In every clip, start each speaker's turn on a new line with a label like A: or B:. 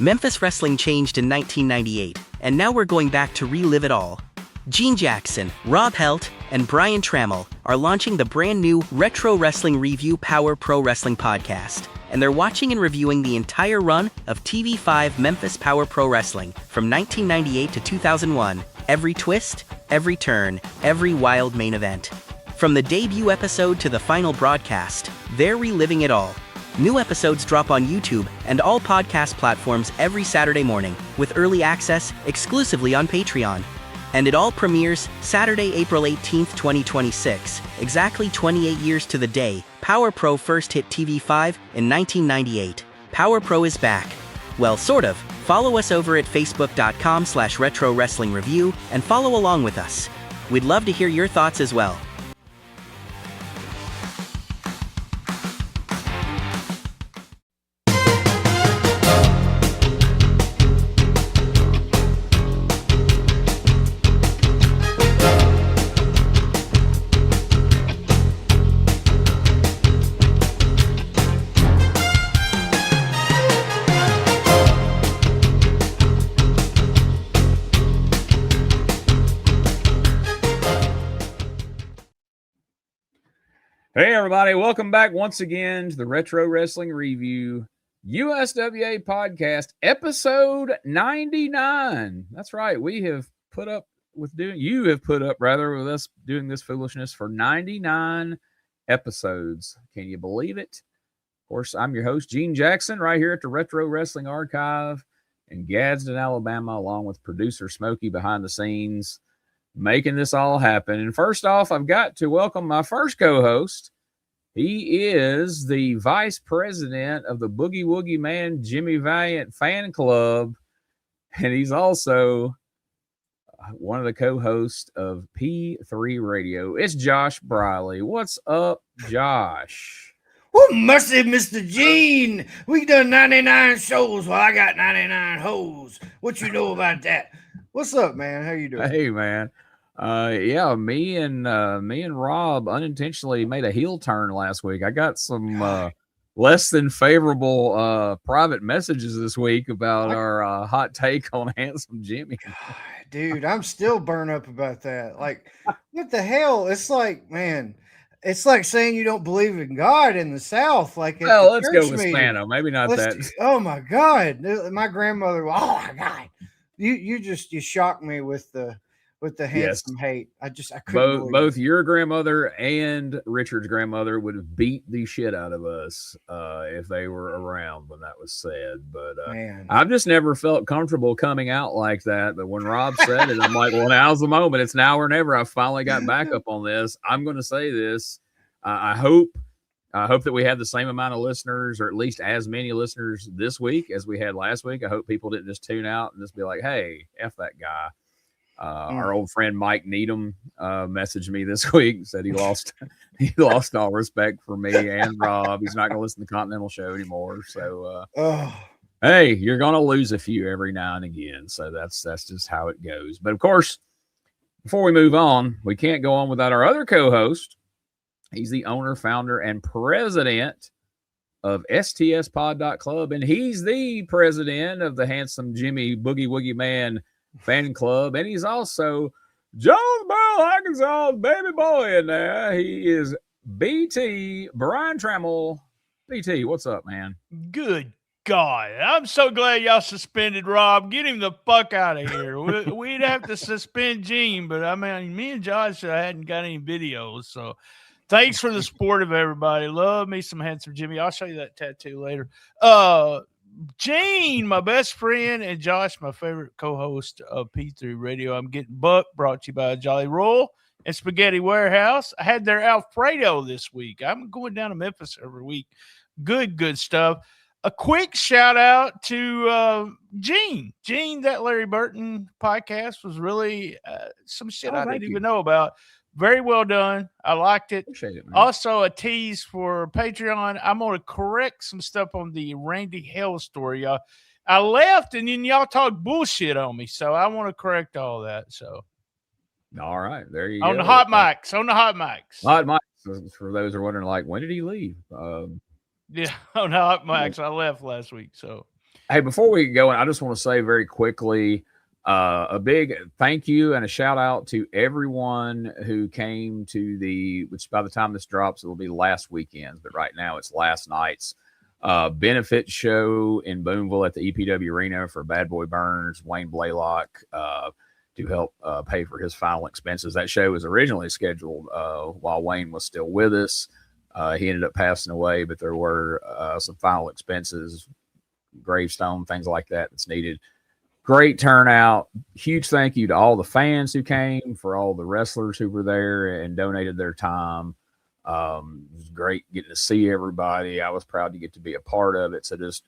A: Memphis wrestling changed in 1998, and now we're going back to relive it all. Gene Jackson, Rob Helt, and Brian Trammell are launching the brand new Retro Wrestling Review Power Pro Wrestling podcast, and they're watching and reviewing the entire run of TV5 Memphis Power Pro Wrestling from 1998 to 2001, every twist, every turn, every wild main event. From the debut episode to the final broadcast, they're reliving it all. New episodes drop on YouTube and all podcast platforms every Saturday morning, with early access exclusively on Patreon. And it all premieres Saturday, April 18th, 2026, exactly 28 years to the day Power Pro first hit TV5 in 1998. Power Pro is back. Well, sort of. Follow us over at facebook.com/retro wrestling review and follow along with us. We'd love to hear your thoughts as well.
B: Hey everybody, welcome back once again to the Retro Wrestling Review USWA podcast, episode 99. That's right, you have put up with us doing this foolishness for 99 episodes. Can you believe it? Of course, I'm your host, Gene Jackson, right here at the Retro Wrestling Archive in Gadsden, Alabama, along with producer Smokey behind the scenes, making this all happen. And first off, I've got to welcome my first co-host. He is the vice president of the Boogie Woogie Man Jimmy Valiant fan club, and he's also one of the co-hosts of P3 Radio. It's Josh Briley. What's up, Josh?
C: Oh, mercy, Mr. Gene. We done 99 shows while I got 99 hoes. What you know about that? What's up, man? How you doing?
B: Hey, man. Me and Rob unintentionally made a heel turn last week. I got some less than favorable private messages this week about our hot take on Handsome Jimmy.
C: God, dude, I'm still burned up about that. Like, what the hell? It's like, man, it's like saying you don't believe in God in the South. Like,
B: well, let's go with Spano. Maybe not that.
C: Oh my God, my grandmother. Oh my God, you shocked me with the handsome hate. I couldn't
B: both your grandmother and Richard's grandmother would have beat the shit out of us if they were around when that was said. But I've just never felt comfortable coming out like that. But when Rob said it, I'm like, well, now's the moment. It's now or never. I finally got back up on this. I'm going to say this. I hope that we had the same amount of listeners, or at least as many listeners this week as we had last week. I hope people didn't just tune out and just be like, hey, F that guy. Our old friend Mike Needham messaged me this week and said he lost all respect for me and Rob. He's not going to listen to the Continental Show anymore. So, hey, you're going to lose a few every now and again. So that's just how it goes. But of course, before we move on, we can't go on without our other co-host. He's the owner, founder, and president of stspod.club, and he's the president of the Handsome Jimmy Boogie Woogie Man fan club, and he's also Jonesboro, Arkansas baby boy in there. He is BT, Brian Trammell. BT, what's up, man?
D: Good God. I'm so glad y'all suspended Rob. Get him the fuck out of here. We'd have to suspend Gene, but I mean, me and Josh hadn't got any videos, so thanks for the support of everybody. Love me some Handsome Jimmy. I'll show you that tattoo later. Gene, my best friend, and Josh, my favorite co-host of P3 Radio. I'm Getting Buck, brought to you by Jolly Roll and Spaghetti Warehouse. I had their Alfredo this week. I'm going down to Memphis every week. Good stuff. A quick shout out to Gene. Gene, that Larry Burton podcast was really some shit I didn't even know about. Very well done. I liked it.
B: Appreciate it, man.
D: Also, a tease for Patreon. I'm going to correct some stuff on the Randy Hell story. I left, and then y'all talked bullshit on me, so I want to correct all that. So,
B: all right, there you go.
D: On the hot mics. Hot
B: mics. For those who are wondering, like, when did he leave?
D: Yeah, on the hot mics. I left last week, so.
B: Hey, before we go, I just want to say very quickly a big thank you and a shout out to everyone who came to which by the time this drops, it will be last weekend, but right now it's last night's benefit show in Boonville at the EPW Arena for Bad Boy Burns, Wayne Blaylock, to help pay for his final expenses. That show was originally scheduled while Wayne was still with us. He ended up passing away, but there were some final expenses, gravestone, things like that that's needed. Great turnout. Huge thank you to all the fans who came, for all the wrestlers who were there and donated their time. It was great getting to see everybody. I was proud to get to be a part of it. So just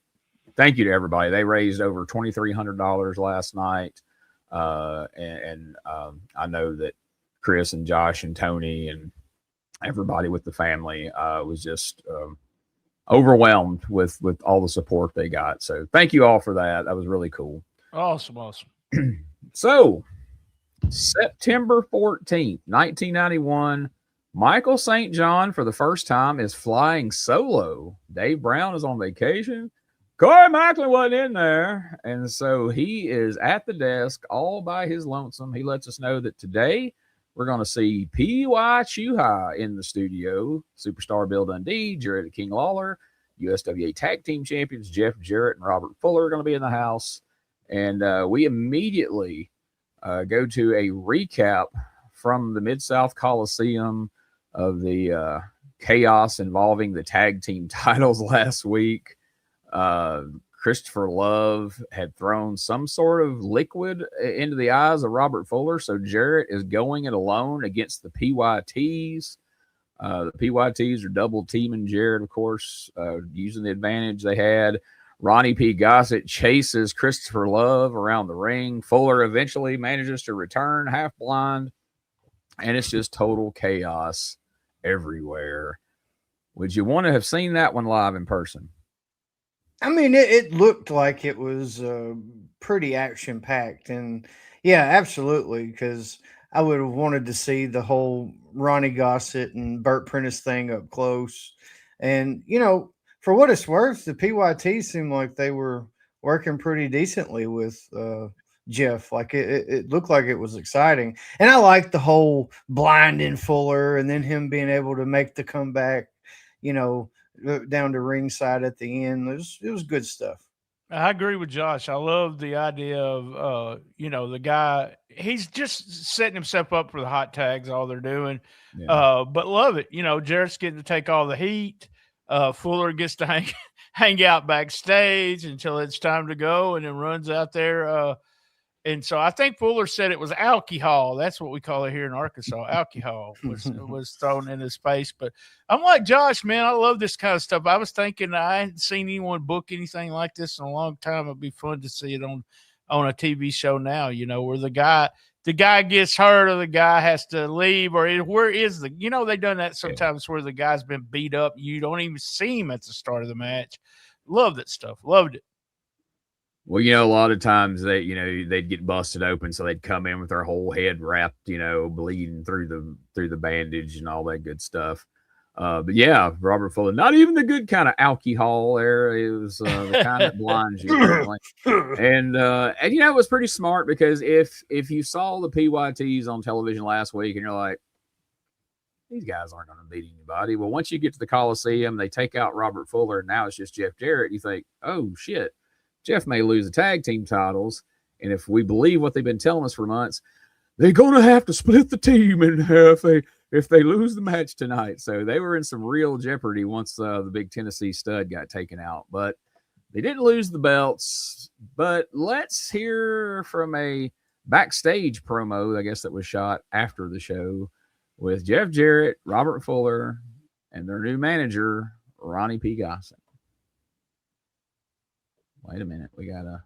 B: thank you to everybody. They raised over $2,300 last night. I know that Chris and Josh and Tony and everybody with the family was just overwhelmed with all the support they got. So thank you all for that. That was really cool.
D: Awesome.
B: So September 14th, 1991, Michael St. John for the first time is flying solo. Dave Brown is on vacation. Corey Macklin wasn't in there. And so he is at the desk all by his lonesome. He lets us know that today we're going to see P.Y. Chuhai in the studio. Superstar Bill Dundee, Jerry King Lawler, USWA Tag Team Champions Jeff Jarrett and Robert Fuller are going to be in the house. And we immediately go to a recap from the Mid-South Coliseum of the chaos involving the tag team titles last week. Christopher Love had thrown some sort of liquid into the eyes of Robert Fuller, so Jarrett is going it alone against the PYTs. The PYTs are double teaming Jarrett, of course, using the advantage they had. Ronnie P. Gossett chases Christopher Love around the ring. Fuller eventually manages to return half blind, and it's just total chaos everywhere. Would you want to have seen that one live in person?
C: I mean, it looked like it was pretty action packed, and yeah, absolutely. Because I would have wanted to see the whole Ronnie Gossett and Bert Prentice thing up close. And for what it's worth, the PYT seemed like they were working pretty decently with Jeff. Like it looked like it was exciting, and I liked the whole blinding Fuller, and then him being able to make the comeback. Down to ringside at the end. It was good stuff.
D: I agree with Josh. I love the idea of, the guy, he's just setting himself up for the hot tags, all they're doing. Yeah. But love it. Jarrett's getting to take all the heat. Fuller gets to hang out backstage until it's time to go and then runs out there. And so I think Fuller said it was alcohol. That's what we call it here in Arkansas. Alcohol was thrown in his face. But I'm like Josh, man, I love this kind of stuff. I was thinking I hadn't seen anyone book anything like this in a long time. It'd be fun to see it on a TV show now, where the guy gets hurt or the guy has to leave or where is they've done that sometimes where the guy's been beat up. You don't even see him at the start of the match. Love that stuff. Loved it.
B: Well, a lot of times they'd get busted open, so they'd come in with their whole head wrapped, bleeding through the bandage and all that good stuff. But yeah, Robert Fuller, not even the good kind of alcohol there. It was the kind that blinds you. And it was pretty smart because if you saw the PYTs on television last week and you're like, these guys aren't going to beat anybody. Well, once you get to the Coliseum, they take out Robert Fuller, and now it's just Jeff Jarrett. You think, oh shit. Jeff may lose the tag team titles, and if we believe what they've been telling us for months, they're going to have to split the team in half if they lose the match tonight. So they were in some real jeopardy once the big Tennessee stud got taken out. But they didn't lose the belts. But let's hear from a backstage promo, I guess, that was shot after the show with Jeff Jarrett, Robert Fuller, and their new manager, Ronnie P. Gossett. Wait a minute, we got a...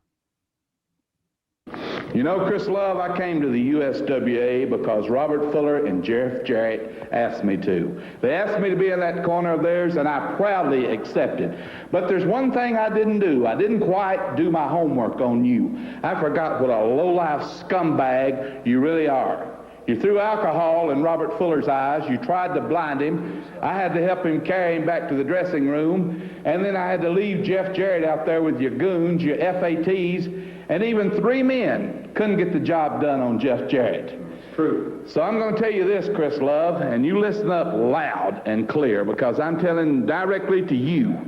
E: Chris Love, I came to the USWA because Robert Fuller and Jeff Jarrett asked me to. They asked me to be in that corner of theirs, and I proudly accepted. But there's one thing I didn't do. I didn't quite do my homework on you. I forgot what a low-life scumbag you really are. You threw alcohol in Robert Fuller's eyes. You tried to blind him. I had to help him carry him back to the dressing room. And then I had to leave Jeff Jarrett out there with your goons, your FATs, and even 3 men couldn't get the job done on Jeff Jarrett. True. So I'm going to tell you this, Chris Love, and you listen up loud and clear, because I'm telling directly to you.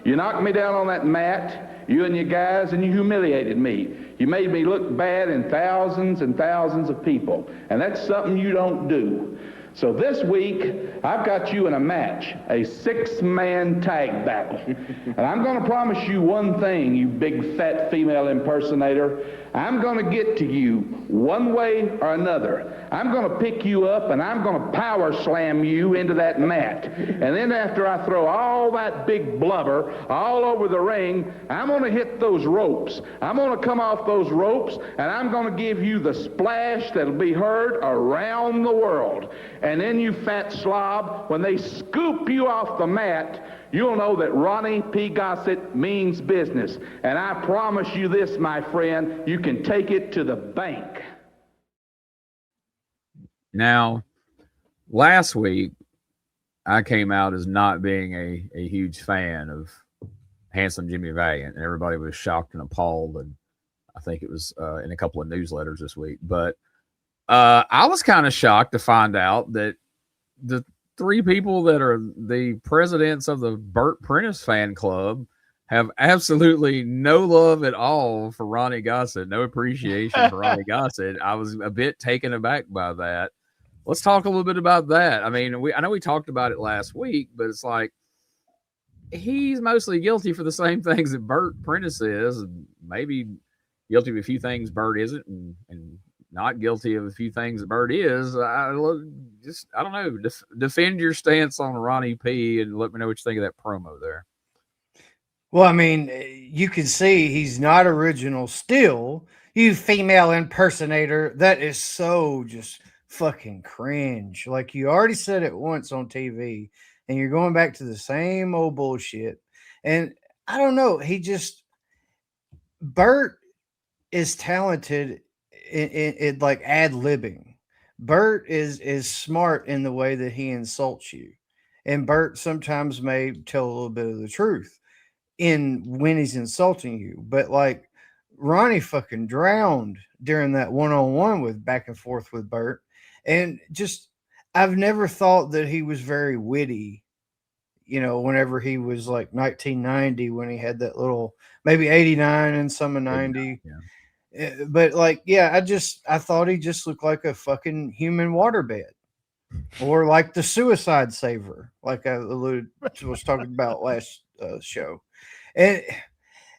E: You knocked me down on that mat, you and your guys, and you humiliated me. You made me look bad in thousands and thousands of people, and that's something you don't do. So this week, I've got you in a match, a 6-man tag battle. And I'm going to promise you one thing, you big fat female impersonator. I'm going to get to you one way or another. I'm going to pick you up and I'm going to power slam you into that mat. And then after I throw all that big blubber all over the ring, I'm going to hit those ropes. I'm going to come off those ropes and I'm going to give you the splash that'll be heard around the world. And then you fat slob, when they scoop you off the mat, you'll know that Ronnie P. Gossett means business. And I promise you this, my friend, you can take it to the bank.
B: Now, last week, I came out as not being a huge fan of Handsome Jimmy Valiant, and everybody was shocked and appalled, and I think it was in a couple of newsletters this week. But I was kind of shocked to find out that the 3 people that are the presidents of the Bert Prentice fan club have absolutely no love at all for Ronnie Gossett, no appreciation for Ronnie Gossett. I was a bit taken aback by that. Let's talk a little bit about that. I mean, I know we talked about it last week, but it's like he's mostly guilty for the same things that Bert Prentice is, and maybe guilty of a few things Bert isn't, and not guilty of a few things that Bert is. I don't know. Defend your stance on Ronnie P and let me know what you think of that promo there.
C: Well, I mean, you can see he's not original still. You female impersonator. That is so just fucking cringe. Like, you already said it once on TV and you're going back to the same old bullshit. And I don't know. Bert is talented in like ad-libbing. Bert is smart in the way that he insults you. And Bert sometimes may tell a little bit of the truth in when he's insulting you. But like Ronnie fucking drowned during that one-on-one with back and forth with Bert. And just, I've never thought that he was very witty, you know, whenever he was like 1990, when he had that little, maybe 89 and some of 90. Yeah. But like, yeah, I thought he just looked like a fucking human waterbed, or like the Suicide Saver, like I was talking about last show. And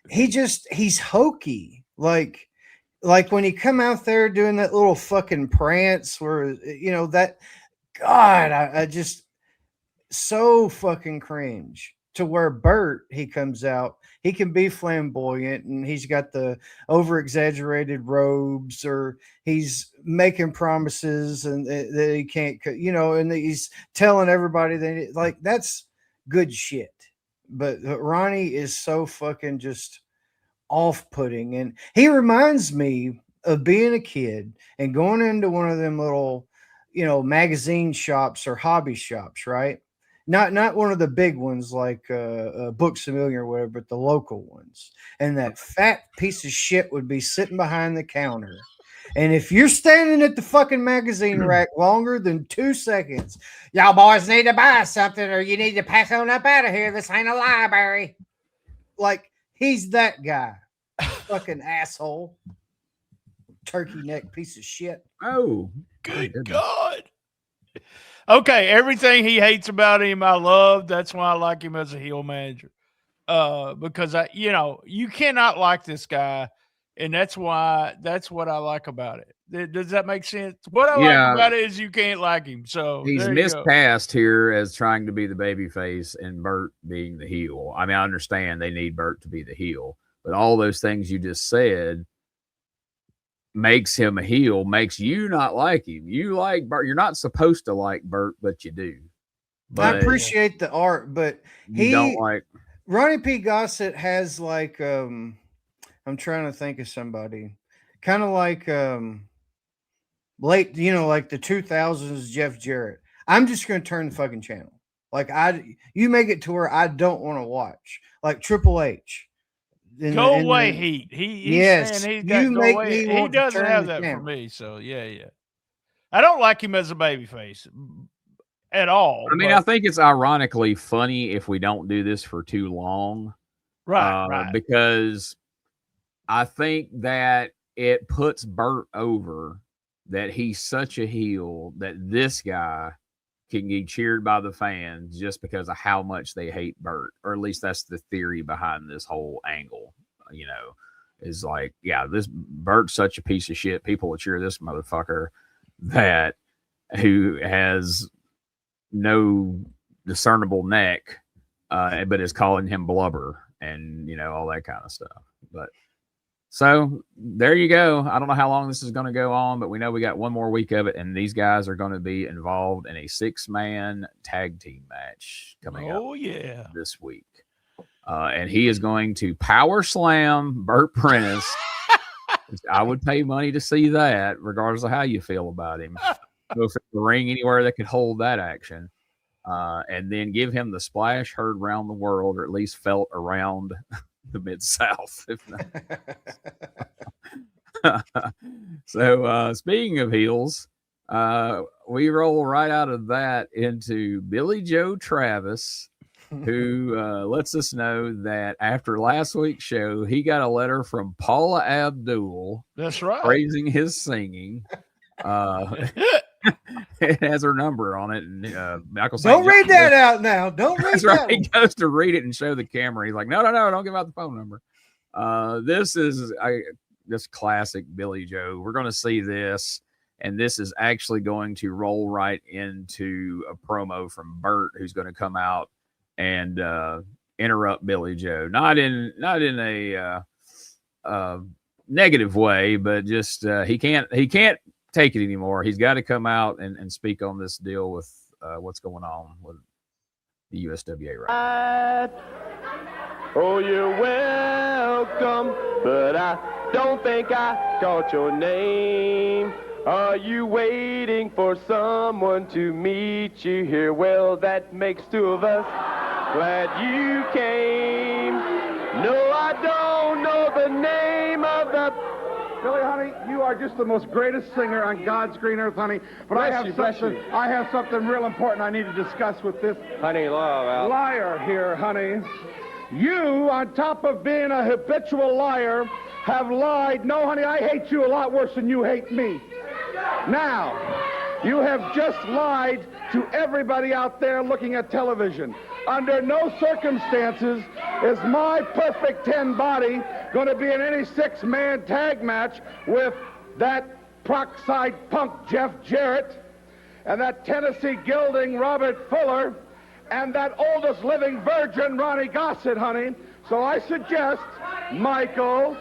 C: he's hokey. Like when he come out there doing that little fucking prance where, you know, that, God, I just so fucking cringe. To where Bert, he comes out, he can be flamboyant and he's got the over exaggerated robes, or he's making promises and that he can't, you know, and he's telling everybody that, like, that's good shit. But Ronnie is so fucking just off-putting. And he reminds me of being a kid and going into one of them little, you know, magazine shops or hobby shops, right? Not one of the big ones like Books A Million or whatever, but the local ones. And that fat piece of shit would be sitting behind the counter. And if you're standing at the fucking magazine rack longer than 2 seconds, y'all boys need to buy something or you need to pass on up out of here. This ain't a library. Like, he's that guy. Fucking asshole. Turkey neck piece of shit.
B: Oh,
D: good God. Okay, everything he hates about him, I love. That's why I like him as a heel manager. Because you cannot like this guy, and that's what I like about it. Does that make sense? What I like about it is you can't like him. So
B: he's miscast here as trying to be the baby face and Bert being the heel. I mean, I understand they need Bert to be the heel, but all those things you just said makes him a heel, makes you not like him. You like Bert. You're not supposed to like Bert, but you do.
C: But I appreciate the art, but
B: he don't like
C: Ronnie P. Gossett has like I'm trying to think of somebody kind of like late, like the 2000s Jeff Jarrett, I'm just going to turn the fucking channel. Like you make it to where I don't want to watch. Like Triple H.
D: Go away, Heat. He's saying he's got go away. He doesn't have that for me. So yeah. I don't like him as a babyface at all.
B: I mean, I think it's ironically funny if we don't do this for too long.
D: Right.
B: Because I think that it puts Bert over that he's such a heel that this guy can get cheered by the fans just because of how much they hate Bert, or at least that's the theory behind this whole angle, is like, yeah, this Bert's such a piece of shit. People will cheer this motherfucker who has no discernible neck, but is calling him blubber and, all that kind of stuff. But so there you go. I don't know how long this is going to go on, but we know we got one more week of it, and these guys are going to be involved in a 6-man tag team match coming up this week. And he is going to power slam Bert Prentice. I would pay money to see that, regardless of how you feel about him. Go for the ring anywhere that could hold that action. And then give him the splash heard around the world, or at least felt around the Mid-South. If not. So speaking of heels, we roll right out of that into Billy Joe Travis, who lets us know that after last week's show, he got a letter from Paula Abdul.
D: That's right.
B: Praising his singing. It has her number on it, and Michael.
C: Don't read that out now. Don't read
B: that's
C: that.
B: Right. He goes to read it and show the camera. He's like, no, don't give out the phone number. This is this classic Billy Joe. We're going to see this, and this is actually going to roll right into a promo from Bert, who's going to come out and interrupt Billy Joe, not in a negative way, but just he can't take it anymore. He's got to come out and speak on this deal with what's going on with the USWA right now.
F: Oh, you're welcome, but I don't think I caught your name. Are you waiting for someone to meet you here? Well, that makes two of us. Glad you came. No, I don't know the name of the...
G: Billy, honey, you are just the most greatest singer on God's green earth, honey. But I have something real important I need to discuss with this liar here, honey. You, on top of being a habitual liar, have lied. No, honey, I hate you a lot worse than you hate me. Now, you have just lied to everybody out there looking at television. Under no circumstances is my perfect 10 body going to be in any 6-man tag match with that Proxide punk Jeff Jarrett and that Tennessee gelding Robert Fuller and that oldest living virgin Ronnie Gossett, honey. So I suggest, Michael,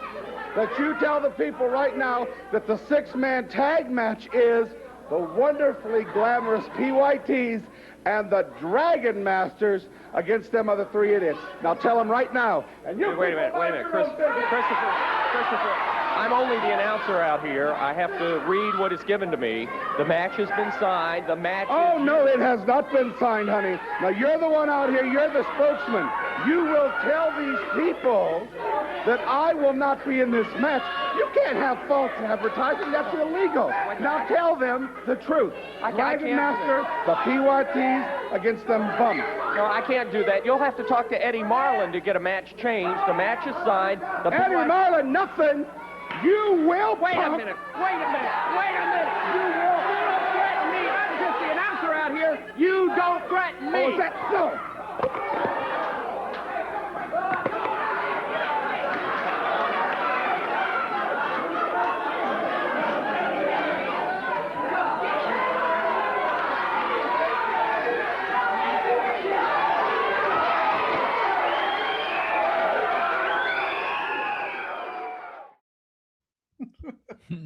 G: that you tell the people right now that the 6-man tag match is the wonderfully glamorous PYTs and the Dragon Masters against them other 3 idiots. Now tell them right now. And you
F: wait a minute, Christopher. I'm only the announcer out here. I have to read what is given to me. The match has been signed. The match.
G: Oh no, it has not been signed, honey. Now you're the one out here. You're the spokesman. You will tell these people that I will not be in this match. You can't have false advertising. That's illegal. Now tell them the truth. Dragon Master, the PYTs against them bums.
F: No, I can't do that. You'll have to talk to Eddie Marlin to get a match changed. The match is signed.
G: Eddie Marlin, nothing. You will.
F: Wait a minute. You don't threaten me. I'm just the announcer out here. You don't threaten me.
G: Oh, is that so?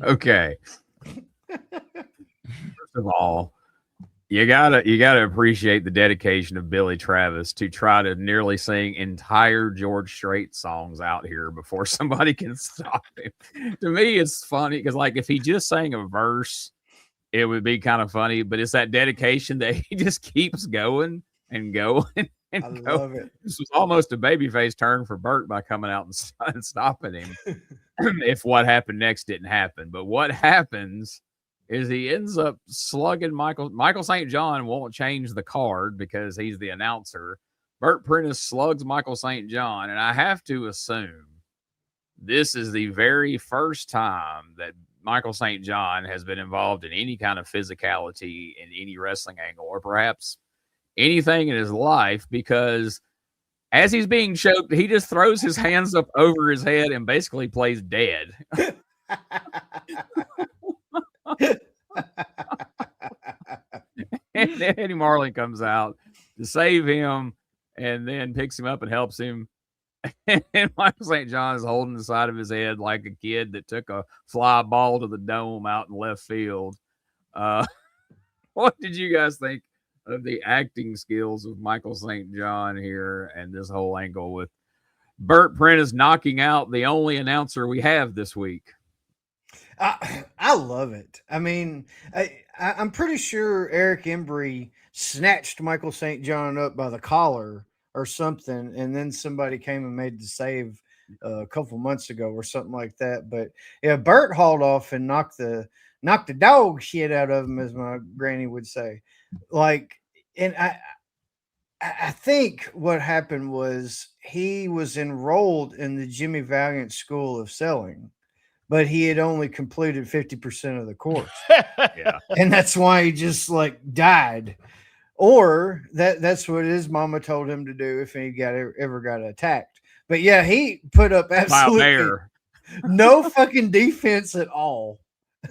B: Okay. First of all, you gotta appreciate the dedication of Billy Travis to try to nearly sing entire George Strait songs out here before somebody can stop him. To me, it's funny because, like, if he just sang a verse, it would be kind of funny, but it's that dedication that he just keeps going and going.
C: I love it.
B: This was almost a babyface turn for Bert by coming out and stopping him. If what happened next didn't happen. But what happens is he ends up slugging Michael St. John won't change the card because he's the announcer. Bert Prentice slugs Michael St. John, and I have to assume this is the very first time that Michael St. John has been involved in any kind of physicality in any wrestling angle, or perhaps anything in his life, because as he's being choked, he just throws his hands up over his head and basically plays dead. And Eddie Marlin comes out to save him and then picks him up and helps him. And Michael St. John is holding the side of his head like a kid that took a fly ball to the dome out in left field. What did you guys think of the acting skills of Michael St. John here and this whole angle with Bert Prentice knocking out the only announcer we have this week?
C: I love it. I mean, I'm pretty sure Eric Embry snatched Michael St. John up by the collar or something, and then somebody came and made the save a couple months ago or something like that. But yeah, Bert hauled off and knocked the dog shit out of him, as my granny would say. Like, and I think what happened was he was enrolled in the Jimmy Valiant School of Selling, but he had only completed 50% of the course.
B: Yeah.
C: And that's why he just like died. Or that's what his mama told him to do if he ever got attacked. But yeah, he put up absolutely no fucking defense at all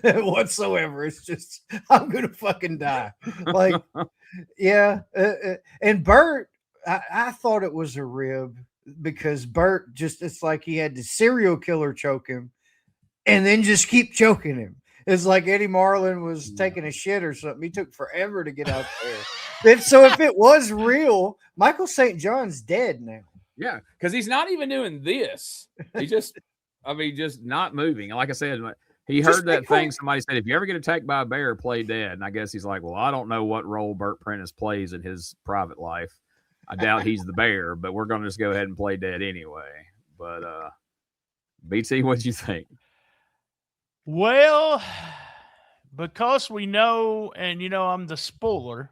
C: whatsoever. It's just, I'm gonna fucking die. Like, yeah. And Bert, I thought it was a rib because Bert just, it's like he had the serial killer choke him and then just keep choking him. It's like Eddie Marlin was taking a shit or something. He took forever to get out there. So if it was real, Michael St. John's dead now.
B: Yeah, because he's not even doing this. He just, just not moving. Like I said, he heard that thing. Somebody said, if you ever get attacked by a bear, play dead. And I guess he's like, well, I don't know what role Bert Prentice plays in his private life. I doubt he's the bear, but we're going to just go ahead and play dead anyway. But BT, what'd you think?
D: Well, because we know, and I'm the spoiler,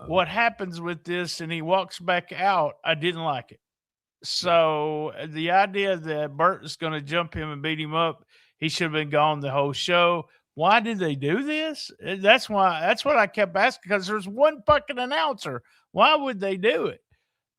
D: what happens with this, and he walks back out, I didn't like it. So the idea that Bert is going to jump him and beat him up, he should have been gone the whole show. Why did they do this? That's what I kept asking, because there's one fucking announcer. Why would they do it?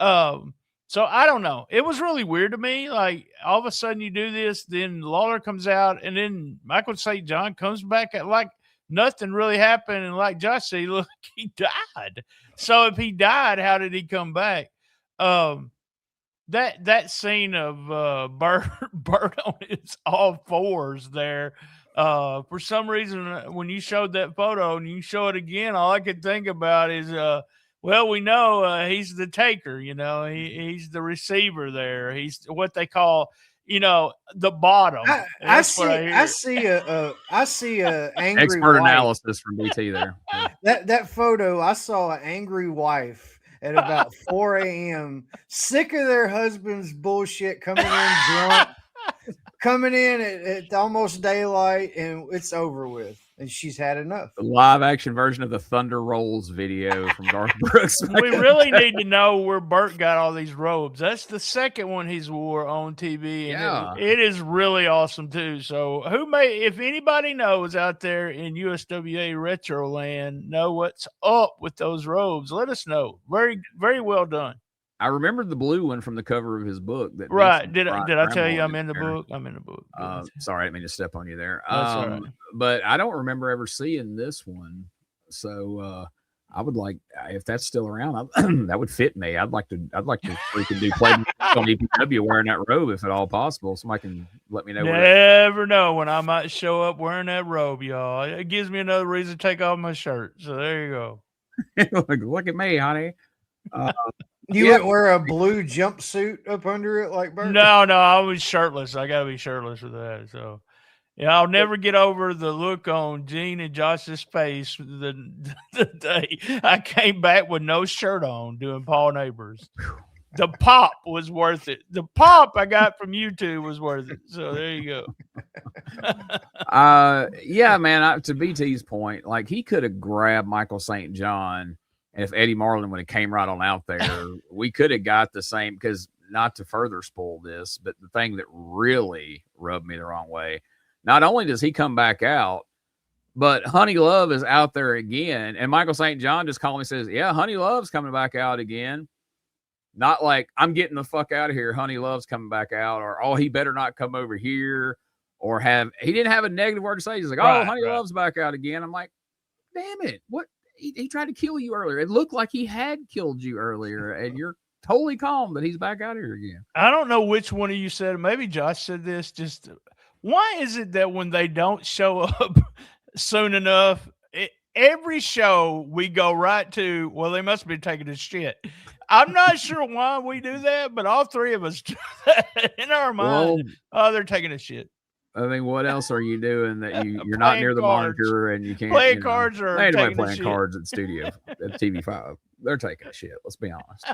D: So I don't know. It was really weird to me. Like, all of a sudden you do this, then Lawler comes out, and then Michael St. John comes back at like nothing really happened. And like Josh said, look, he died. So if he died, how did he come back? That scene of Bert on his all fours there. For some reason, when you showed that photo and you show it again, all I could think about is well, we know he's the taker, he's the receiver there. He's what they call, the bottom.
C: I see a angry
B: expert
C: wife.
B: Analysis from BT there.
C: That photo, I saw an angry wife at about 4 a.m. sick of their husband's bullshit, coming in drunk, coming in at almost daylight, and it's over with. And she's had enough. The
B: live action version of the Thunder Rolls video from Garth Brooks.
D: We really need to know where Bert got all these robes. That's the second one he's wore on TV. And
B: yeah.
D: It is really awesome too. So if anybody knows out there in USWA Retro Land, know what's up with those robes, let us know. Very, very well done.
B: I remembered the blue one from the cover of his book.
D: Right. Did I tell you I'm in the book? I'm in the book.
B: Sorry, I didn't mean to step on you there.
D: That's all right.
B: But I don't remember ever seeing this one. So I would like, if that's still around, that would fit me. I'd like to freaking do play on EPW wearing that robe if at all possible. Somebody can let me know.
D: Never know when I might show up wearing that robe, y'all. It gives me another reason to take off my shirt. So there you go.
B: Look at me, honey.
C: You wouldn't wear a blue jumpsuit up under it like Bert?
D: No, I was shirtless. I got to be shirtless with that. So, Yeah, I'll never get over the look on Gene and Josh's face the day I came back with no shirt on doing Paul Neighbors. The pop was worth it. The pop I got from you two was worth it. So there you
B: go. Yeah, man. To BT's point, like he could have grabbed Michael St. John, and if Eddie Marlin would have came right on out there, we could have got the same. Because not to further spoil this, but the thing that really rubbed me the wrong way. Not only does he come back out, but Honey Love is out there again. And Michael St. John just called me and says, yeah, Honey Love's coming back out again. Not like, I'm getting the fuck out of here, Honey Love's coming back out, or, oh, he better not come over here, or he didn't have a negative word to say. He's like, oh, Honey Love's back out again. I'm like, damn it. What? He tried to kill you earlier. It looked like he had killed you earlier, and you're totally calm that he's back out here again.
D: I don't know which one of you said it. Maybe Josh said this. Just why is it that when they don't show up soon enough, every show we go right to, well, they must be taking a shit. I'm not sure why we do that, but all three of us do that in our mind. Oh, they're taking a shit.
B: I mean, what else are you doing that you're not near the monitor and you can't
D: play cards or
B: anybody playing cards at studio at TV5? They're taking a shit. Let's be honest.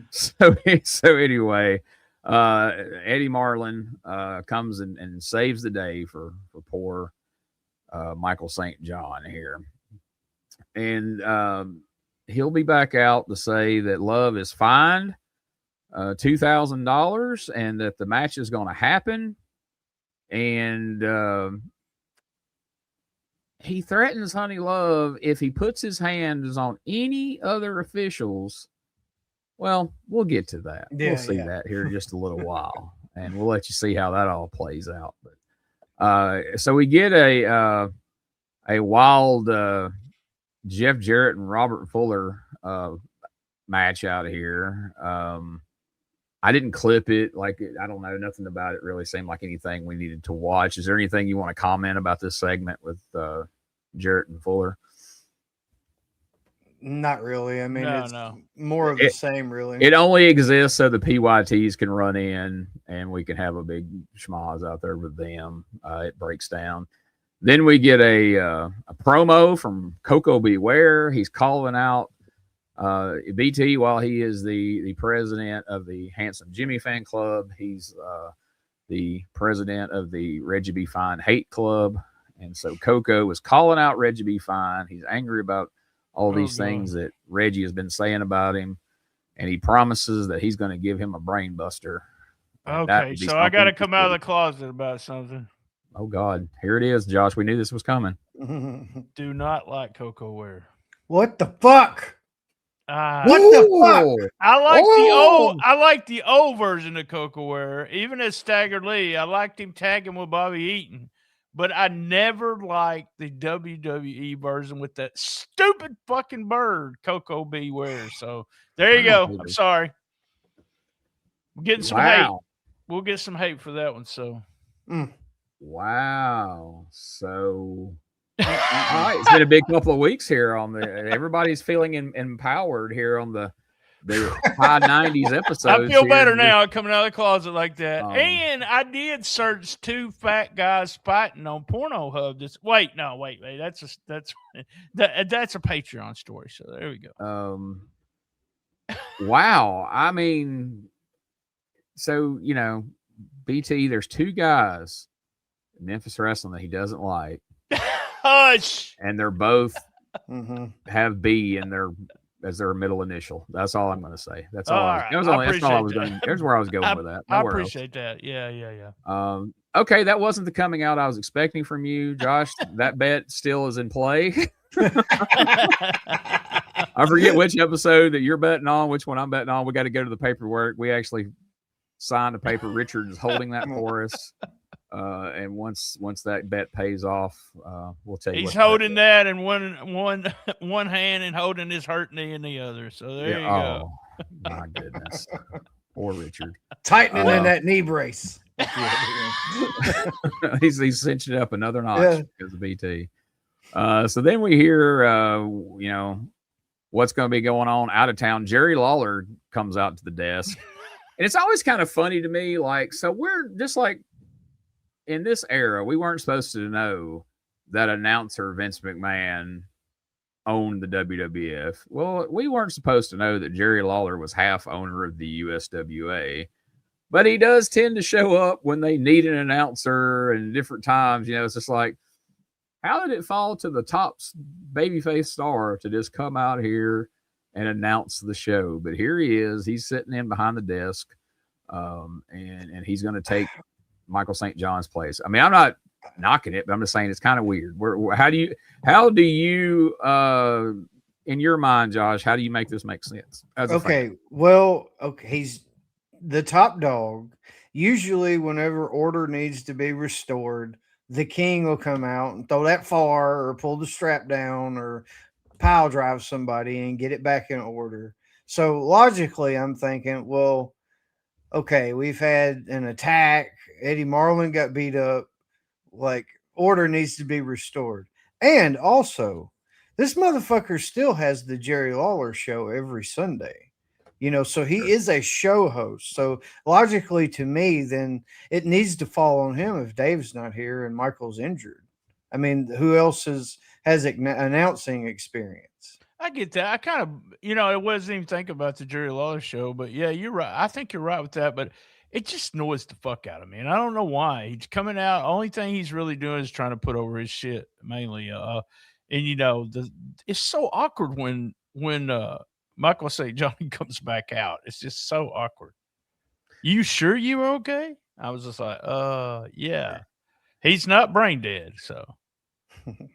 B: So anyway, Eddie Marlin comes and saves the day for poor Michael St. John here, and he'll be back out to say that Love is fined $2,000 and that the match is going to happen, and he threatens Honey Love if he puts his hands on any other officials. Well, we'll get to that. We'll see that here in just a little while, and we'll let you see how that all plays out. But so we get a wild Jeff Jarrett and Robert Fuller match out of here. I didn't clip it. I don't know. Nothing about it really seemed like anything we needed to watch. Is there anything you want to comment about this segment with Jarrett and Fuller?
C: Not really. I mean, it's more of the same, really.
B: It only exists so the PYTs can run in and we can have a big schmoz out there with them. It breaks down. Then we get a promo from Coco Beware. He's calling out BT while he is the president of the Handsome Jimmy fan club. He's the president of the Reggie B. Fine hate club. And so Coco was calling out Reggie B. Fine. He's angry about all these things that Reggie has been saying about him, and he promises that he's going to give him a brain buster.
D: Okay, so I got to come out of the closet about something.
B: Oh, God. Here it is, Josh. We knew this was coming.
D: Do not like Coco Ware.
C: What the fuck?
D: What
C: the fuck?
D: I like the old version of Coco Ware. Even as Stagger Lee, I liked him tagging with Bobby Eaton. But I never liked the WWE version with that stupid fucking bird, Coco Beware. So there you go. I'm sorry. We're getting some hate. We'll get some hate for that one. So,
B: wow. So, all right. It's been a big couple of weeks here on everybody's feeling empowered here on the high 90s episodes.
D: I feel better now coming out of the closet like that. And I did search 2 fat guys fighting on Pornhub. Wait. That's a Patreon story. So there we go.
B: Wow. I mean, so, BT, there's 2 guys in Memphis wrestling that he doesn't like.
D: Hush.
B: And they're both have B in as their middle initial. That's all I'm going to say. That's all. That's all I was going. There's where I was going with that.
D: I appreciate that. Yeah.
B: Okay, that wasn't the coming out I was expecting from you, Josh. That bet still is in play. I forget which episode that you're betting on, which one I'm betting on. We got to go to the paperwork. We actually signed a paper. Richard is holding that for us. And once that bet pays off, we'll tell you.
D: He's holding that in one hand and holding his hurt knee in the other. So there you go.
B: My goodness, poor Richard.
C: Tightening in that knee brace.
B: he's cinching up another notch because of BT. So then we hear, what's going to be going on out of town. Jerry Lawler comes out to the desk, and it's always kind of funny to me. So we're just in this era, we weren't supposed to know that announcer Vince McMahon owned the WWF. Well, we weren't supposed to know that Jerry Lawler was half owner of the USWA. But he does tend to show up when they need an announcer and different times. You know, it's just like, how did it fall to the top babyface star to just come out here and announce the show? But here he is. He's sitting in behind the desk, and he's going to take Michael St. John's place. I mean, I'm not knocking it, but I'm just saying it's kind of weird. How do you, in your mind, Josh, how do you make this make sense?
C: Okay, he's the top dog. Usually, whenever order needs to be restored, the king will come out and throw that far or pull the strap down or pile drive somebody and get it back in order. So logically, I'm thinking, well, okay, we've had an attack. Eddie Marlin got beat up. Like, order needs to be restored. And also, this motherfucker still has the Jerry Lawler show every Sunday. You know, so he is a show host. So logically, to me, then it needs to fall on him if Dave's not here and Michael's injured. I mean, who else has announcing experience?
D: I get that. I kind of, you know, I wasn't even thinking about the Jerry Lawler show, but yeah, you're right. I think you're right with that, but it just annoys the fuck out of me. And I don't know why. He's coming out. Only thing he's really doing is trying to put over his shit mainly. And you know, it's so awkward when Michael St. John comes back out. It's just so awkward. You sure you were okay? I was just like, yeah. He's not brain dead, so.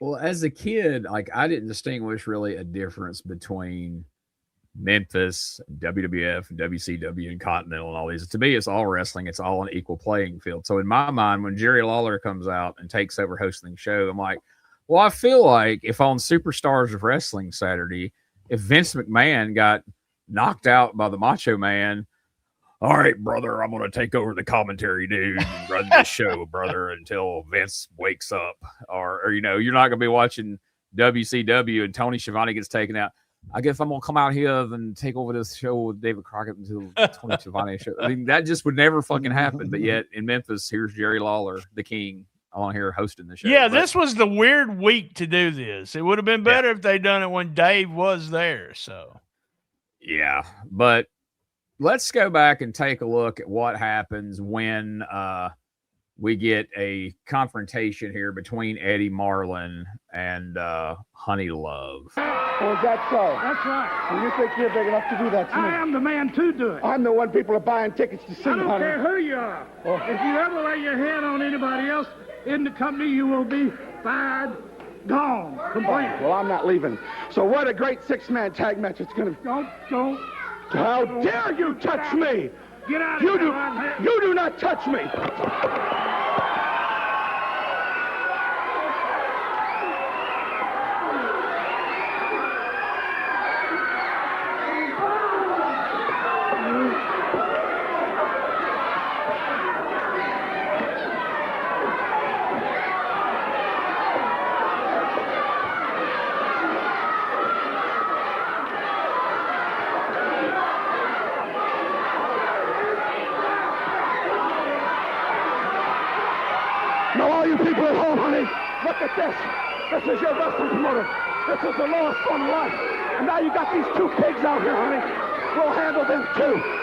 B: Well, as a kid, like, I didn't distinguish really a difference between Memphis, WWF, WCW, and Continental and all these. To me, it's all wrestling. It's all an equal playing field. So in my mind, when Jerry Lawler comes out and takes over hosting the show, I'm like, well, I feel like if on Superstars of Wrestling Saturday, if Vince McMahon got knocked out by the Macho Man, all right, brother, I'm going to take over the commentary, dude, and run this show, brother, until Vince wakes up. Or, you know, you're not going to be watching WCW and Tony Schiavone gets taken out. I guess I'm going to come out here and take over this show with David Crockett until Tony Schiavone show. I mean, that just would never fucking happen. But yet in Memphis, here's Jerry Lawler, the king, on here hosting the show.
D: Yeah, this was the weird week to do this. It would have been better if they'd done it when Dave was there. So,
B: yeah, but let's go back and take a look at what happens when we get a confrontation here between Eddie Marlin and Honey Love.
G: Oh, is that so?
H: That's right.
G: And you think you're big enough to do that to me?
H: I am the man to do it.
G: I'm the one people are buying tickets to see,
H: I don't
G: honey.
H: care who you are.
G: Oh.
H: If you ever lay your hand on anybody else in the company, you will be fired, gone, completely.
G: Well, I'm not leaving. So what a great six-man tag match it's going to be.
H: Don't.
G: How dare you touch me?
H: Get out of here.
G: You do not touch me. Now, all you people at home, honey, look at this. This is your wrestling promoter. This is the lowest form of life. And now you got these two pigs out here, honey. We'll handle them, too.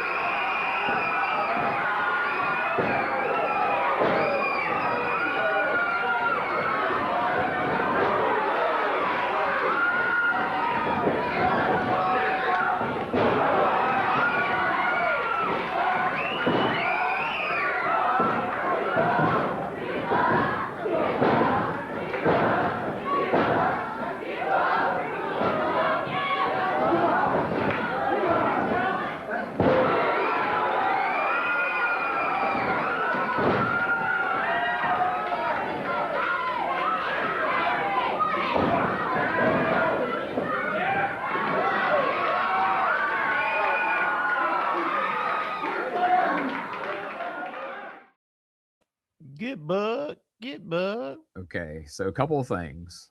D: Get bug.
B: Okay, so a couple of things.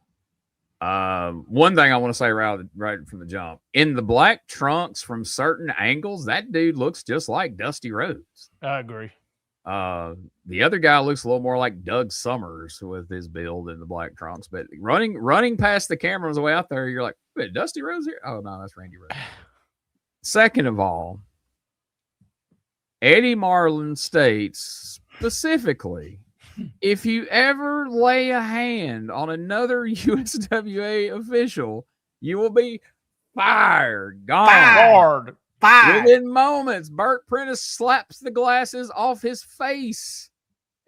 B: One thing I want to say right from the jump. In the black trunks from certain angles, that dude looks just like Dusty Rhodes.
D: I agree.
B: The other guy looks a little more like Doug Summers with his build in the black trunks, but running past the camera on the way out there, you're like, wait, Dusty Rhodes here? Oh no, that's Randy Rhodes. Second of all, Eddie Marlin states specifically, if you ever lay a hand on another USWA official, you will be fired. Gone.
D: Hard.
B: Within moments, Bert Prentice slaps the glasses off his face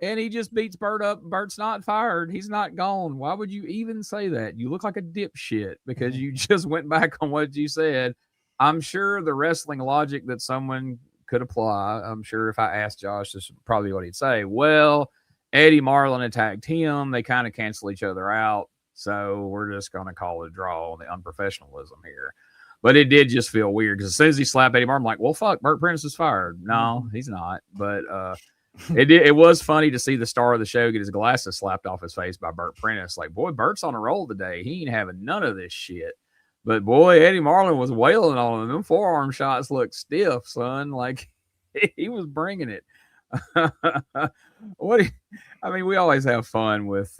B: and he just beats Bert up. Bert's not fired. He's not gone. Why would you even say that? You look like a dipshit because you just went back on what you said. I'm sure the wrestling logic that someone could apply, I'm sure if I asked Josh, this is probably what he'd say. Well, Eddie Marlin attacked him. They kind of cancel each other out. So we're just going to call it a draw on the unprofessionalism here. But it did just feel weird because as soon as he slapped Eddie Marlin, I'm like, well, fuck, Bert Prentice is fired. No, he's not. But it was funny to see the star of the show get his glasses slapped off his face by Bert Prentice. Like, boy, Bert's on a roll today. He ain't having none of this shit. But, boy, Eddie Marlin was wailing on him. Them forearm shots looked stiff, son. Like, he was bringing it. We always have fun with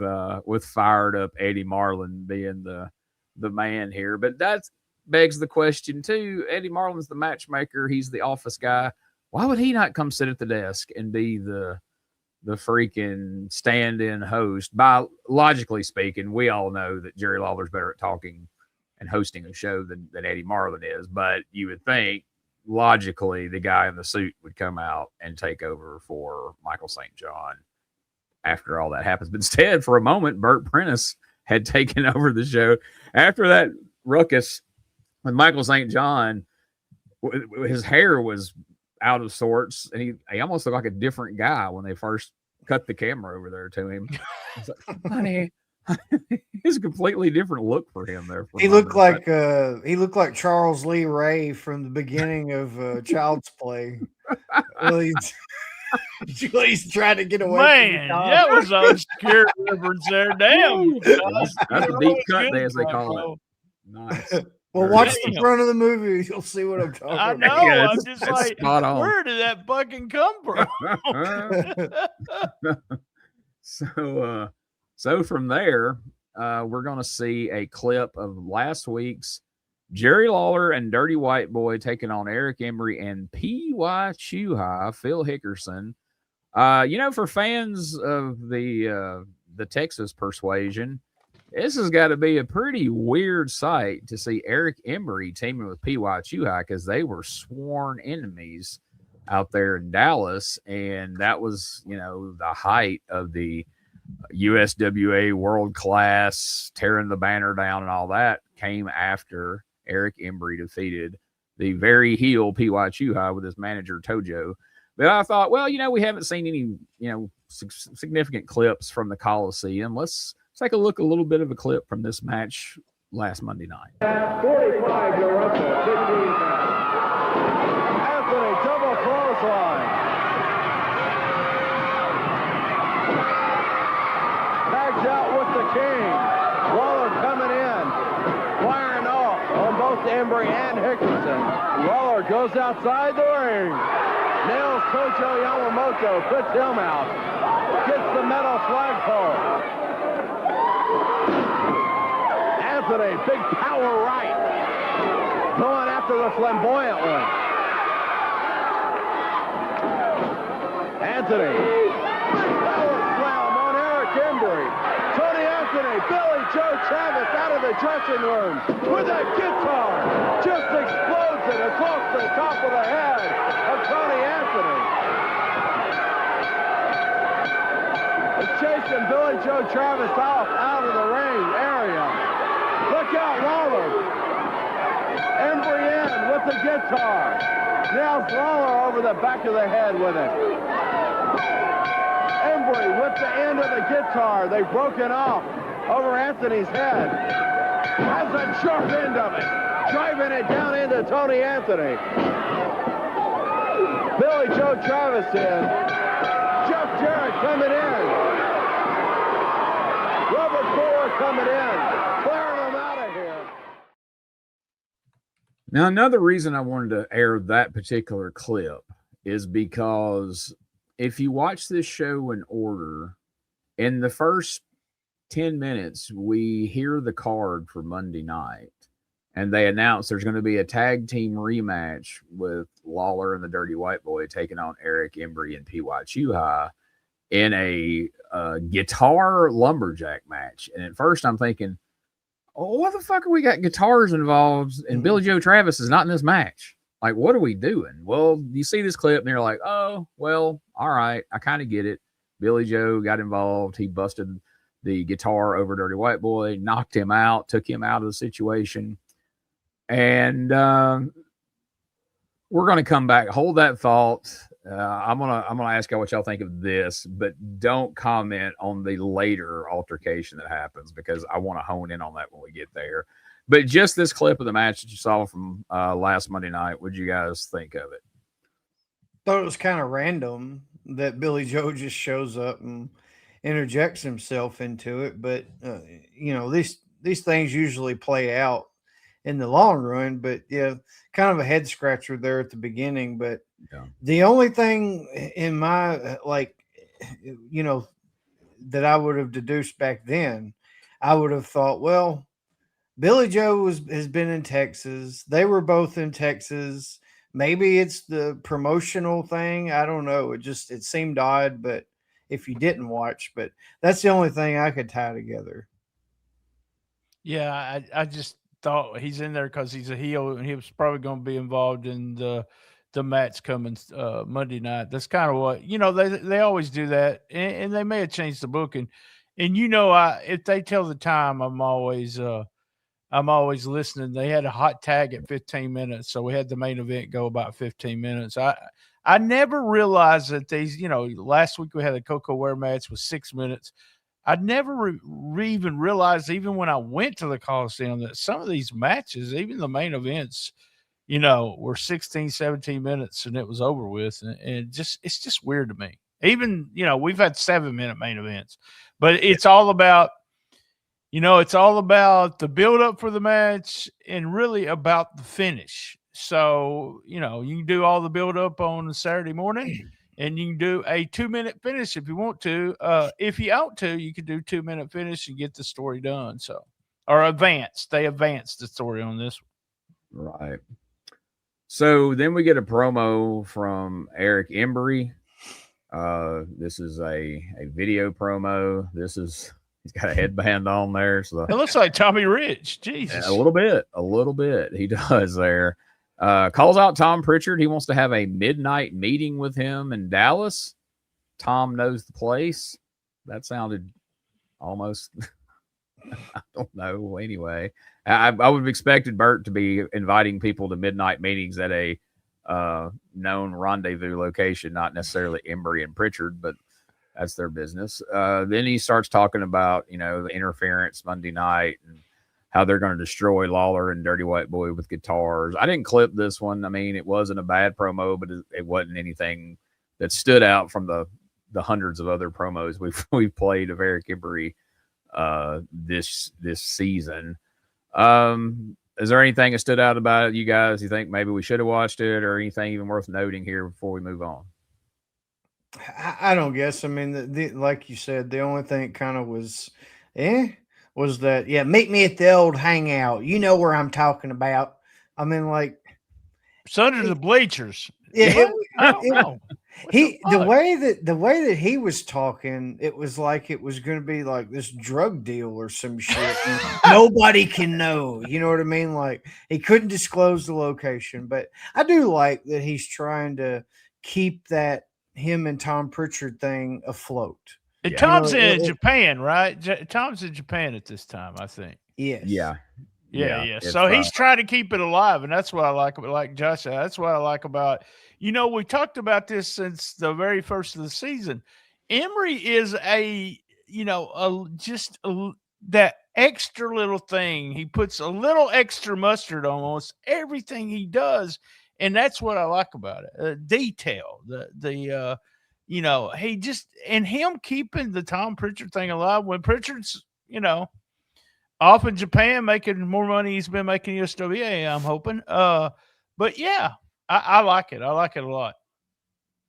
B: fired up Eddie Marlin being the man here. But that's begs the question too. Eddie Marlin's the matchmaker. He's the office guy. Why would he not come sit at the desk and be the freaking stand-in host? By logically speaking, we all know that Jerry Lawler's better at talking and hosting a show than Eddie Marlin is. But you would think logically the guy in the suit would come out and take over for Michael St. John after all that happens. But instead, for a moment, Bert Prentice had taken over the show after that ruckus. When Michael St. John, his hair was out of sorts, and he almost looked like a different guy when they first cut the camera over there to him. It's like, honey, it's a completely different look for him there.
C: He looked like Charles Lee Ray from the beginning of Child's Play. Well, he's trying to get away.
D: Man, that was an obscure reference there. Damn,
B: that's a deep cut, as they call it. Nice.
C: Well, watch the front of the movie. You'll see what I'm talking about.
D: I know.
B: Yeah,
D: I'm just like, where did that fucking come
B: from? So from there, we're going to see a clip of last week's Jerry Lawler and Dirty White Boy taking on Eric Embry and P.Y. Chuhai, Phil Hickerson. For fans of the Texas persuasion, this has got to be a pretty weird sight to see Eric Embry teaming with P.Y. Chuhai because they were sworn enemies out there in Dallas. And that was, the height of the USWA world class, tearing the banner down and all that came after Eric Embry defeated the very heel P.Y. Chuhai with his manager Tojo. But I thought, well, we haven't seen any, significant clips from the Coliseum. Let's take a little bit of a clip from this match last Monday night.
F: 45 to wrestle, 15 pounds. Anthony, double clothesline. Tags out with the king. Lawler coming in, firing off on both Embry and Hickerson. Lawler goes outside the ring. Nails Tojo Yamamoto, puts him out. Gets the metal flagpole. Anthony, big power right. Going after the flamboyant one. Anthony. Power slam on Eric Embry. Tony Anthony, Billy Joe Travis out of the dressing room with a guitar. Just explodes it. It's off the top of the head of Tony Anthony. It's chasing Billy Joe Travis off out of the ring area. Look out, Lawler. Embry in with the guitar. Nails Lawler over the back of the head with it. Embry with the end of the guitar. They've broken off over Anthony's head. Has a sharp end of it. Driving it down into Tony Anthony. Billy Joe Travis in. Jeff Jarrett coming in. Robert Fuller coming in. Clearing them out of here.
B: Now, another reason I wanted to air that particular clip is because if you watch this show in order, in the first 10 minutes, we hear the card for Monday night, and they announce there's going to be a tag team rematch with Lawler and the Dirty White Boy taking on Eric Embry and P.Y. Chuhai in a Guitar Lumberjack match. And at first I'm thinking, oh, what the fuck are we got guitars involved? And Billy Joe Travis is not in this match. Like, what are we doing? Well, you see this clip and you're like, oh, well, all right. I kind of get it. Billy Joe got involved. He busted the guitar over Dirty White Boy, knocked him out, took him out of the situation. And we're going to come back. Hold that thought. I'm gonna ask y'all what y'all think of this, but don't comment on the later altercation that happens, because I want to hone in on that when we get there. But just this clip of the match that you saw from last Monday night, what'd you guys think of it?
C: Thought it was kind of random that Billy Joe just shows up and interjects himself into it, but you know, these things usually play out in the long run. But yeah, kind of a head scratcher there at the beginning. But yeah, the only thing in my you know, that I would have deduced back then, I would have thought, well, Billy Joe has been in Texas. They were both in Texas. Maybe it's the promotional thing. I don't know. It seemed odd, but if you didn't watch, but that's the only thing I could tie together.
D: Yeah, I just thought he's in there because he's a heel, and he was probably going to be involved in the match coming Monday night. That's kind of what, you know, they always do that, and they may have changed the booking. And you know, if they tell the time, I'm always listening. They had a hot tag at 15 minutes, so we had the main event go about 15 minutes. I never realized that these, you know, last week we had a Coco Ware match with 6 minutes. I never even realized, even when I went to the Coliseum, that some of these matches, even the main events, you know, were 16, 17 minutes and it was over with. And it's just weird to me. Even, you know, we've had 7-minute main events, but it's all about, you know, it's all about the build up for the match and really about the finish. So, you know, you can do all the build up on a Saturday morning, and you can do a 2-minute finish if you want to. If you want to, you can do 2-minute finish and get the story done. So, or advance. They advanced the story on this one.
B: Right. So then we get a promo from Eric Embry. This is a video promo. He's got a headband on there. So
D: it looks like Tommy Rich. Jesus.
B: A little bit. He does there. Calls out Tom Pritchard. He wants to have a midnight meeting with him in Dallas. Tom knows the place. That sounded almost, I don't know. Anyway, I would have expected Bert to be inviting people to midnight meetings at a known rendezvous location, not necessarily Embry and Pritchard, but that's their business. Then he starts talking about, you know, the interference Monday night and how they're going to destroy Lawler and Dirty White Boy with guitars. I didn't clip this one. I mean, it wasn't a bad promo, but it wasn't anything that stood out from the hundreds of other promos we've played of Eric Embry this season. Is there anything that stood out about it, you guys? You think maybe we should have watched it, or anything even worth noting here before we move on?
C: I don't guess. I mean, like you said, the only thing kind of was that, yeah, meet me at the old hangout. You know where I'm talking about. I mean, like,
D: it's under the bleachers.
C: Yeah,
D: I don't know.
C: The way that he was talking, it was like it was going to be like this drug deal or some shit. Nobody can know. You know what I mean? Like, he couldn't disclose the location, but I do like that he's trying to keep that him and Tom Pritchard thing afloat.
D: And Tom's in Japan, right? Tom's in Japan at this time, I think.
C: Yes.
D: Yeah. So he's trying to keep it alive, and that's what I like. Like Josh said, that's what I like about. You know, we talked about this since the very first of the season. Embry is that extra little thing. He puts a little extra mustard on almost everything he does, and that's what I like about it. Detail, he just, and him keeping the Tom Pritchard thing alive when Pritchard's, off in Japan making more money he's been making USWA, I'm hoping. But yeah, I like it. I like it a lot.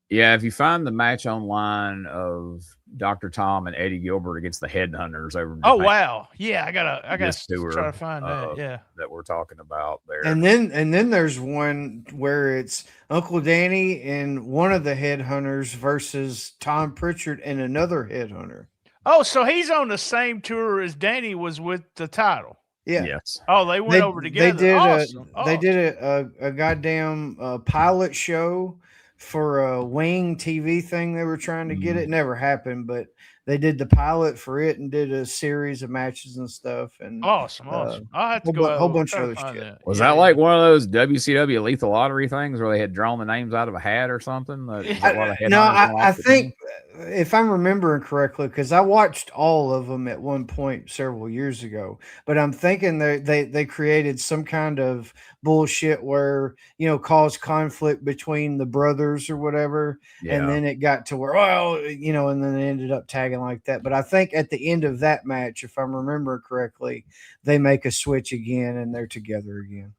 B: Yeah, if you find the match online of Dr. Tom and Eddie Gilbert against the Headhunters over.
D: Oh wow, yeah, I gotta
B: tour,
D: try to find that. Yeah,
B: that we're talking about there.
C: And then there's one where it's Uncle Danny and one of the Headhunters versus Tom Pritchard and another Headhunter.
D: Oh, so he's on the same tour as Danny was with the title.
C: Yeah.
B: Yes.
D: Oh, they went over together.
C: They did a goddamn pilot show for a Wing TV thing. They were trying to get it. Never happened, but they did the pilot for it and did a series of matches and stuff. And
D: awesome. I'll have to go
C: a whole bunch of other shit.
D: that.
B: Was that like one of those WCW Lethal Lottery things where they had drawn the names out of a hat or something?
C: I think, if I'm remembering correctly, because I watched all of them at one point several years ago, but I'm thinking they created some kind of bullshit where, caused conflict between the brothers or whatever.
B: Yeah.
C: And then it got to where, and then they ended up tagging like that. But I think at the end of that match, if I'm remembering correctly, they make a switch again and they're together again.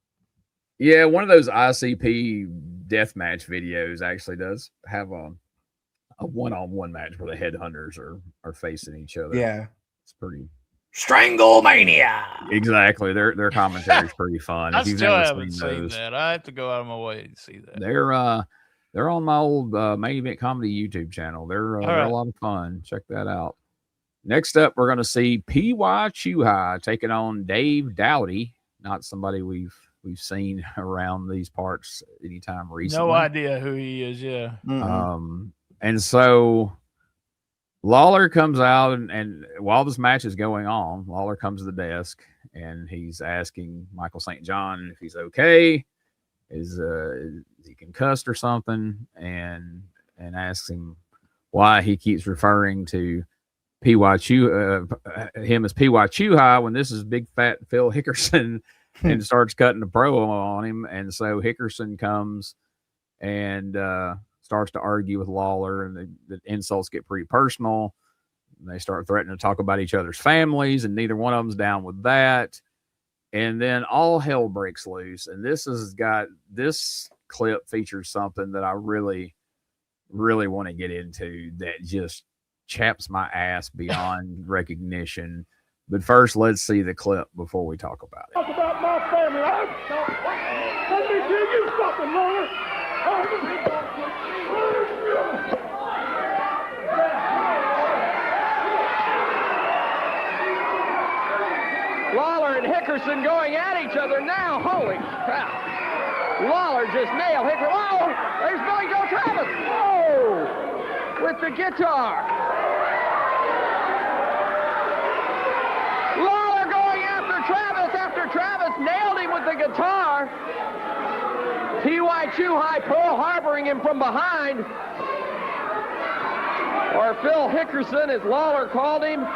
B: Yeah, one of those ICP deathmatch videos actually does have a one-on-one match where the Headhunters are facing each other.
C: Yeah.
B: It's pretty
C: Stranglemania.
B: Exactly. Their commentary is pretty fun.
D: I still haven't seen that. I have to go out of my way to see that.
B: They're on my old Main Event Comedy YouTube channel. They're a lot of fun. Check that out. Next up, we're going to see P.Y. Chuhai taking on Dave Dowdy. Not somebody we've seen around these parts anytime recently.
D: No idea who he is. Yeah.
C: Mm-hmm.
B: And so Lawler comes out, and while this match is going on, Lawler comes to the desk and he's asking Michael St. John if he's okay. Is he concussed or something? And asks him why he keeps referring to P.Y. him as P.Y. Chuhai when this is big fat Phil Hickerson, and starts cutting the promo on him. And so Hickerson comes and starts to argue with Lawler, and the insults get pretty personal. And they start threatening to talk about each other's families, and neither one of them's down with that. And then all hell breaks loose. And this clip features something that I really, really want to get into that just chaps my ass beyond recognition. But first, let's see the clip before we talk about it.
H: Talk about my family. Let me give you something, Lawler.
F: Lawler and Hickerson going at each other now. Holy crap. Lawler just nailed Hickerson. Oh, there's Billy Joe Travis. Oh, with the guitar. Lawler going after Travis nailed him with the guitar. P.Y. Chuhai Pearl harboring him from behind. Or Phil Hickerson, as Lawler called him.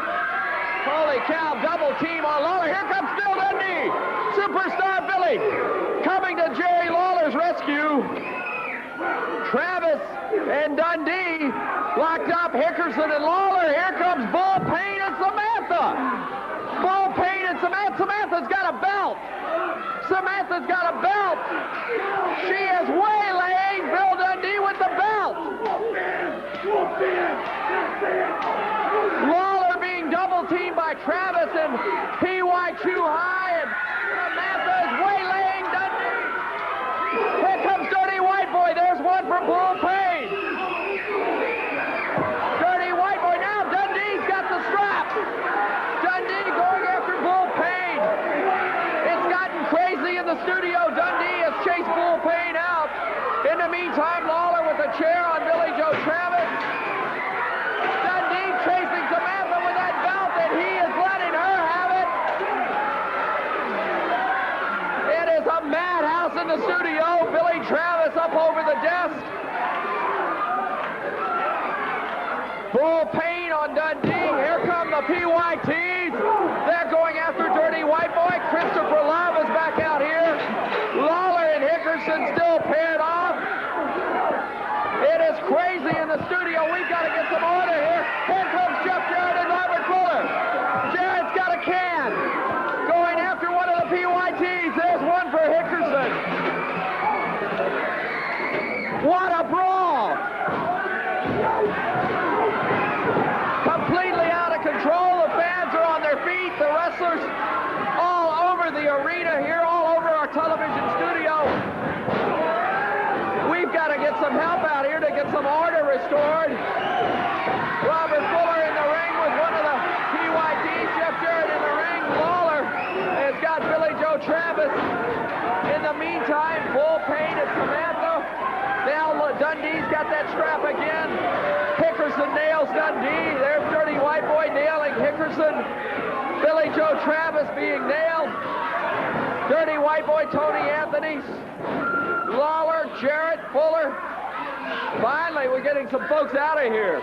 F: Holy cow, double team on Lawler. Here comes Phil Dundee. Superstar Billy coming to Jerry Lawler's rescue. Travis and Dundee locked up Hickerson and Lawler. Here comes Bull Payne and Samantha. Bull Payne and Samantha. Samantha's got a belt. Samantha's got a belt. She is waylaying Bill Dundee with the belt. Lawler being double teamed by Travis and P.Y. Chuhai, and Samantha is waylaying Dundee. Here comes Dirty White Boy. There's one for Bull Payne. Dirty White Boy. Now Dundee's got the strap. Dundee going after Bull Payne. It's gotten crazy in the studio. Dundee has chased Bull Payne out. In the meantime, Lawler with a chair on Billy Joe Travis. Dundee chasing Samantha with that belt, and he is letting her have it. It is a madhouse in the studio. Billy Travis up over the desk. Bull Payne on Dundee. Here come the PYTs. They're going after Dirty White Boy. Christopher Love is back out here. Lawler and Hickerson still paired off. It is crazy in the studio. We've got to get some order here. Here comes Jeff Jarrett and Robert Fuller. Jarrett's got a can. Going after one of the PYTs. There's one for Hickerson. What a brawl. Completely out of control. The fans are on their feet. The wrestlers all over the arena here, all over our television studio. We've got to get some help out here to get some order restored. Robert Fuller in the ring with one of the PYDs. Jeff Jarrett in the ring. Lawler has got Billy Joe Travis. In the meantime, Bull Payne and Samantha. Now Dundee's got that strap again. Hickerson nails Dundee. There's Dirty White Boy nailing Hickerson. Billy Joe Travis being nailed. Dirty White Boy Tony Anthony. Lawler, Jarrett, Fuller. Finally, we're getting some folks out of here.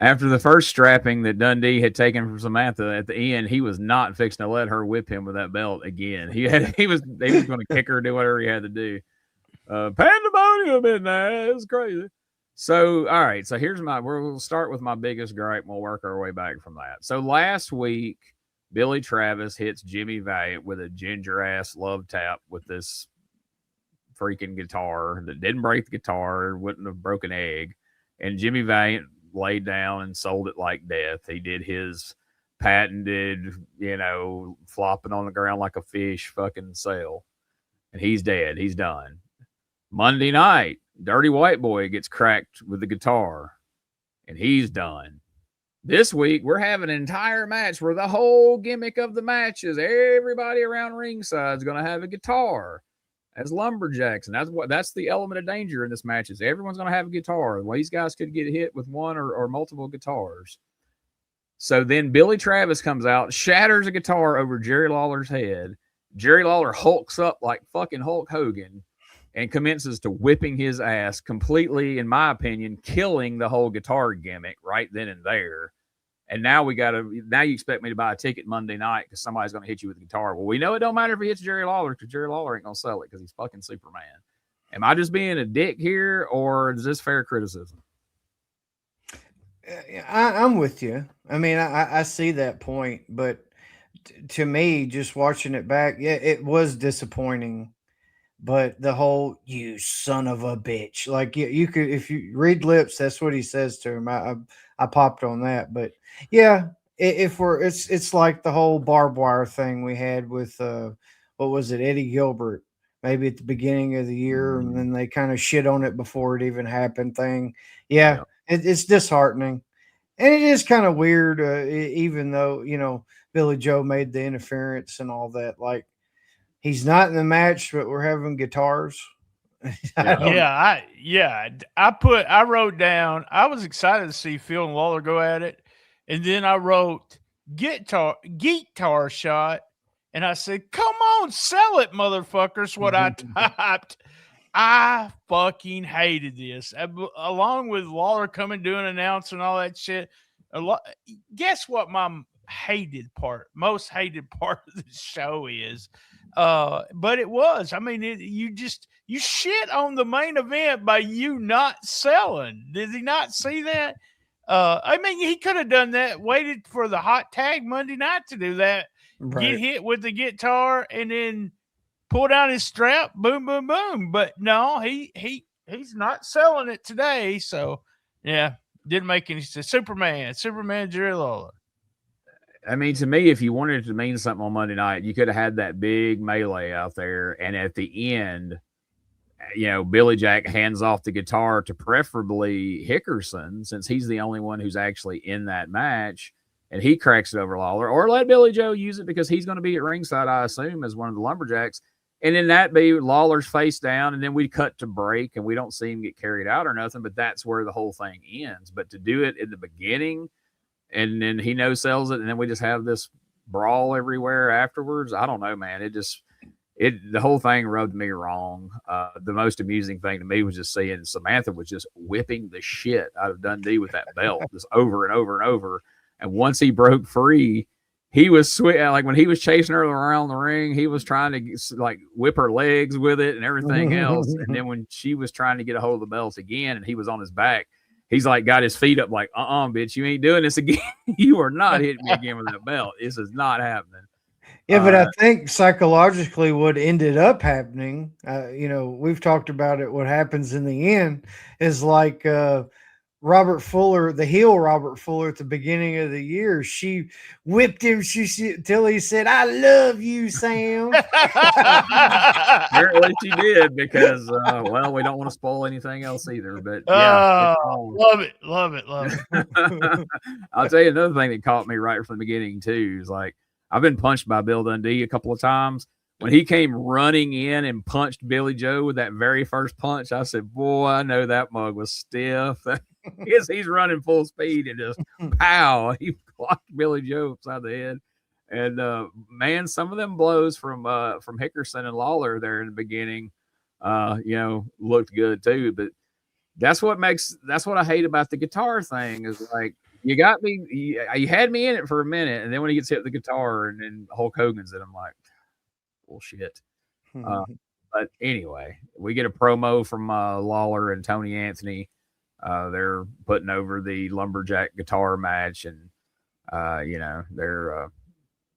B: After the first strapping that Dundee had taken from Samantha at the end, he was not fixing to let her whip him with that belt again. He was going to kick her, do whatever he had to do. Pandemonium in there. It's crazy. So, all right. So we'll start with my biggest gripe and we'll work our way back from that. So last week, Billy Travis hits Jimmy Valiant with a ginger ass love tap with this freaking guitar that didn't break the guitar, wouldn't have broken egg. And Jimmy Valiant laid down and sold it like death. He did his patented, flopping on the ground like a fish fucking sell. And he's dead. He's done. Monday night, Dirty White Boy gets cracked with the guitar. And he's done. This week, we're having an entire match where the whole gimmick of the match is everybody around ringside is going to have a guitar as lumberjacks. And that's the element of danger in this match is everyone's going to have a guitar. Well, these guys could get hit with one or multiple guitars. So then Billy Travis comes out, shatters a guitar over Jerry Lawler's head. Jerry Lawler hulks up like fucking Hulk Hogan and commences to whipping his ass, completely, in my opinion, killing the whole guitar gimmick right then and there. And now you expect me to buy a ticket Monday night because somebody's going to hit you with a guitar. Well, we know it don't matter if he hits Jerry Lawler because Jerry Lawler ain't going to sell it because he's fucking Superman. Am I just being a dick here or is this fair criticism?
C: I'm with you. I mean, I see that point, but to me, just watching it back, yeah, it was disappointing. But the whole "you son of a bitch," like you could, if you read lips, that's what he says to him. I popped on that, but yeah, it's like the whole barbed wire thing we had with what was it, Eddie Gilbert, maybe at the beginning of the year, and then they kind of shit on it before it even happened. Thing, yeah. It's disheartening, and it is kind of weird, even though Billy Joe made the interference and all that, like. He's not in the match, but we're having guitars.
D: I wrote down, I was excited to see Phil and Lawler go at it. And then I wrote guitar shot. And I said, come on, sell it, motherfuckers. What I typed. I fucking hated this. Along with Lawler coming, doing announcing and all that shit. Guess what my most hated part of the show is? But it was. I mean, you shit on the main event by you not selling. Did he not see that? I mean, he could have done that. Waited for the hot tag Monday night to do that. Right. Get hit with the guitar and then pull down his strap. Boom, boom, boom. But no, he's not selling it today. So yeah, didn't make any sense. Superman, Jerry Lawler.
B: I mean, to me, if you wanted it to mean something on Monday night, you could have had that big melee out there. And at the end, Billy Jack hands off the guitar to preferably Hickerson, since he's the only one who's actually in that match. And he cracks it over Lawler, or let Billy Joe use it because he's going to be at ringside, I assume, as one of the lumberjacks. And then that be Lawler's face down. And then we cut to break and we don't see him get carried out or nothing. But that's where the whole thing ends. But to do it in the beginning, and then he no-sells it, and then we just have this brawl everywhere afterwards. I don't know, man. The whole thing rubbed me wrong. The most amusing thing to me was just seeing Samantha was just whipping the shit out of Dundee with that belt, just over and over and over. And once he broke free, he was like when he was chasing her around the ring, he was trying to like whip her legs with it and everything else. And then when she was trying to get a hold of the belt again, and he was on his back, he's like got his feet up like, bitch, you ain't doing this again. You are not hitting me again with that belt. This is not happening.
C: Yeah, but I think psychologically what ended up happening, we've talked about it. What happens in the end is like Robert Fuller, the heel Robert Fuller at the beginning of the year, she whipped him till he said, "I love you, Sam."
B: Apparently she did because, we don't want to spoil anything else either. But yeah,
D: love it.
B: I'll tell you another thing that caught me right from the beginning too is like I've been punched by Bill Dundee a couple of times. When he came running in and punched Billy Joe with that very first punch, I said, "Boy, I know that mug was stiff." He's running full speed and just pow, he blocked Billy Joe upside the head. And man, some of them blows from Hickerson and Lawler there in the beginning, looked good too. But that's what I hate about the guitar thing is like you got me, you had me in it for a minute, and then when he gets hit with the guitar and then Hulk Hogan's it, I'm like, bullshit. But anyway, we get a promo from Lawler and Tony Anthony. They're putting over the lumberjack guitar match, and they're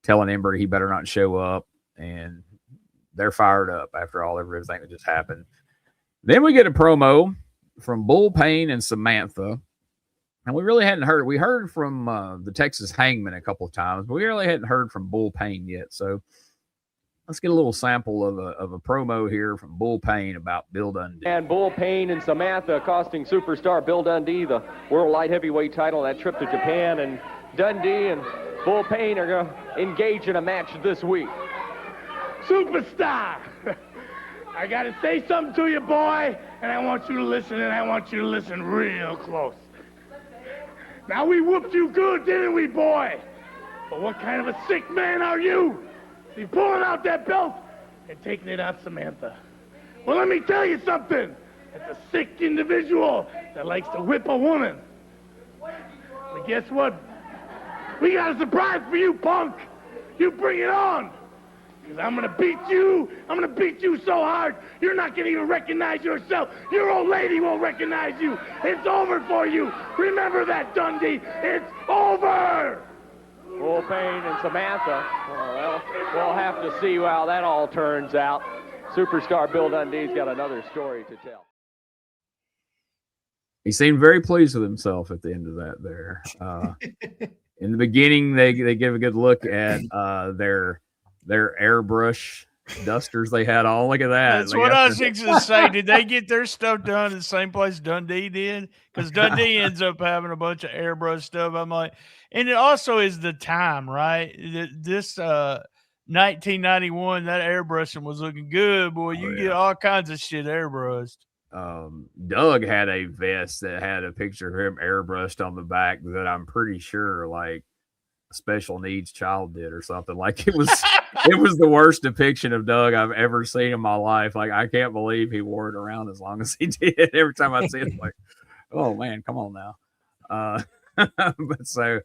B: telling Ember he better not show up, and they're fired up after everything that just happened. Then we get a promo from Bull Payne and Samantha, and we really hadn't heard. We heard from the Texas Hangman a couple of times, but we really hadn't heard from Bull Payne yet. So let's get a little sample of a promo here from Bull Payne about Bill Dundee.
F: And Bull Payne and Samantha costing superstar Bill Dundee the World Light Heavyweight title on that trip to Japan. And Dundee and Bull Payne are going to engage in a match this week.
H: Superstar! I got to say something to you, boy, and I want you to listen, and I want you to listen real close. Now, we whooped you good, didn't we, boy? But what kind of a sick man are you? He's pulling out that belt and taking it off Samantha. Well, let me tell you something. It's a sick individual that likes to whip a woman. But guess what? We got a surprise for you, punk. You bring it on. Because I'm going to beat you. I'm going to beat you so hard, you're not going to even recognize yourself. Your old lady won't recognize you. It's over for you. Remember that, Dundee. It's over.
F: Bull Payne and Samantha. Well, we'll have to see how that all turns out. Superstar Bill Dundee's got another story to tell.
B: He seemed very pleased with himself at the end of that there. In the beginning, they give a good look at their airbrush dusters they had on. Look at that.
D: That's what I was fixing to say. Did they get their stuff done in the same place Dundee did? Because Dundee ends up having a bunch of airbrush stuff. I'm like, and it also is the time, right? This 1991, that airbrushing was looking good, boy. You get all kinds of shit airbrushed.
B: Doug had a vest that had a picture of him airbrushed on the back that I'm pretty sure like a special needs child did or something. Like it was the worst depiction of Doug I've ever seen in my life. Like I can't believe he wore it around as long as he did. Every time I see it, I'm like, oh man, come on now. But so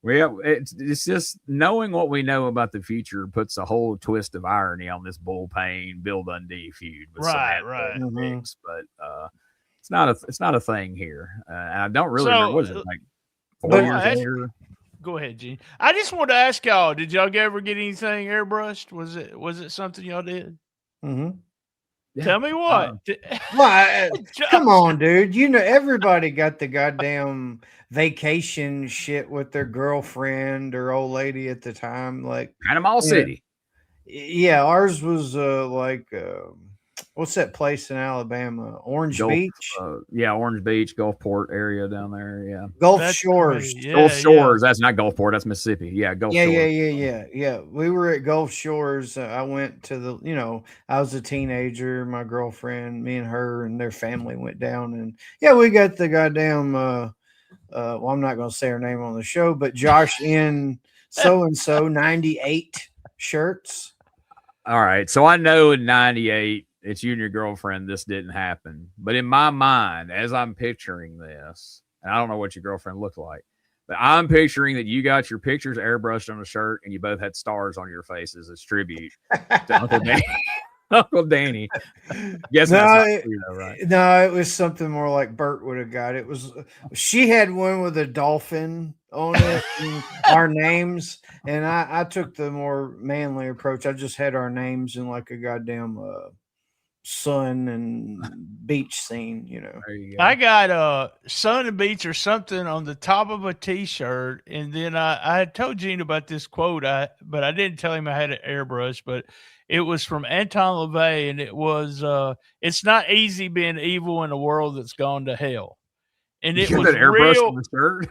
B: it's just knowing what we know about the future puts a whole twist of irony on this Bull Payne Bill Dundee feud. With
D: right.
B: Mix, but it's not a thing here. And I don't really remember. Was it like 4 years later?
D: Go ahead, Gene. I just wanted to ask y'all: did y'all ever get anything airbrushed? Was it something y'all did?
C: Mm-hmm.
B: Yeah.
D: Tell me what.
C: Come on, dude. You know, everybody got the goddamn vacation shit with their girlfriend or old lady at the time. Like
B: Panama City.
C: Yeah, ours was what's that place in Alabama? Orange Beach?
B: Orange Beach, Gulfport area down there. Yeah.
C: Gulf Shores.
B: Gulf Shores. That's not Gulfport. That's Mississippi. Yeah, Gulf Shores.
C: Yeah. We were at Gulf Shores. I went to I was a teenager, my girlfriend, me and her and their family went down. And we got the goddamn, I'm not going to say her name on the show, but Josh in so-and-so 98 shirts.
B: All right. So I know in 98, it's you and your girlfriend, this didn't happen. But in my mind, as I'm picturing this, and I don't know what your girlfriend looked like, but I'm picturing that you got your pictures airbrushed on a shirt and you both had stars on your faces as tribute to Uncle Dan. Uncle Danny. Guess
C: No,
B: that's not true, though, right?
C: No, it was something more like Bert would have got. It was she had one with a dolphin on it, and our names, and I took the more manly approach. I just had our names in like a goddamn sun and beach scene, you know.
B: There you go.
D: I got sun and beach or something on the top of a t-shirt, and then I had told Gene about this quote, but I didn't tell him I had an airbrush, but it was from Anton LaVey, and it was it's not easy being evil in a world that's gone to hell. And it was real.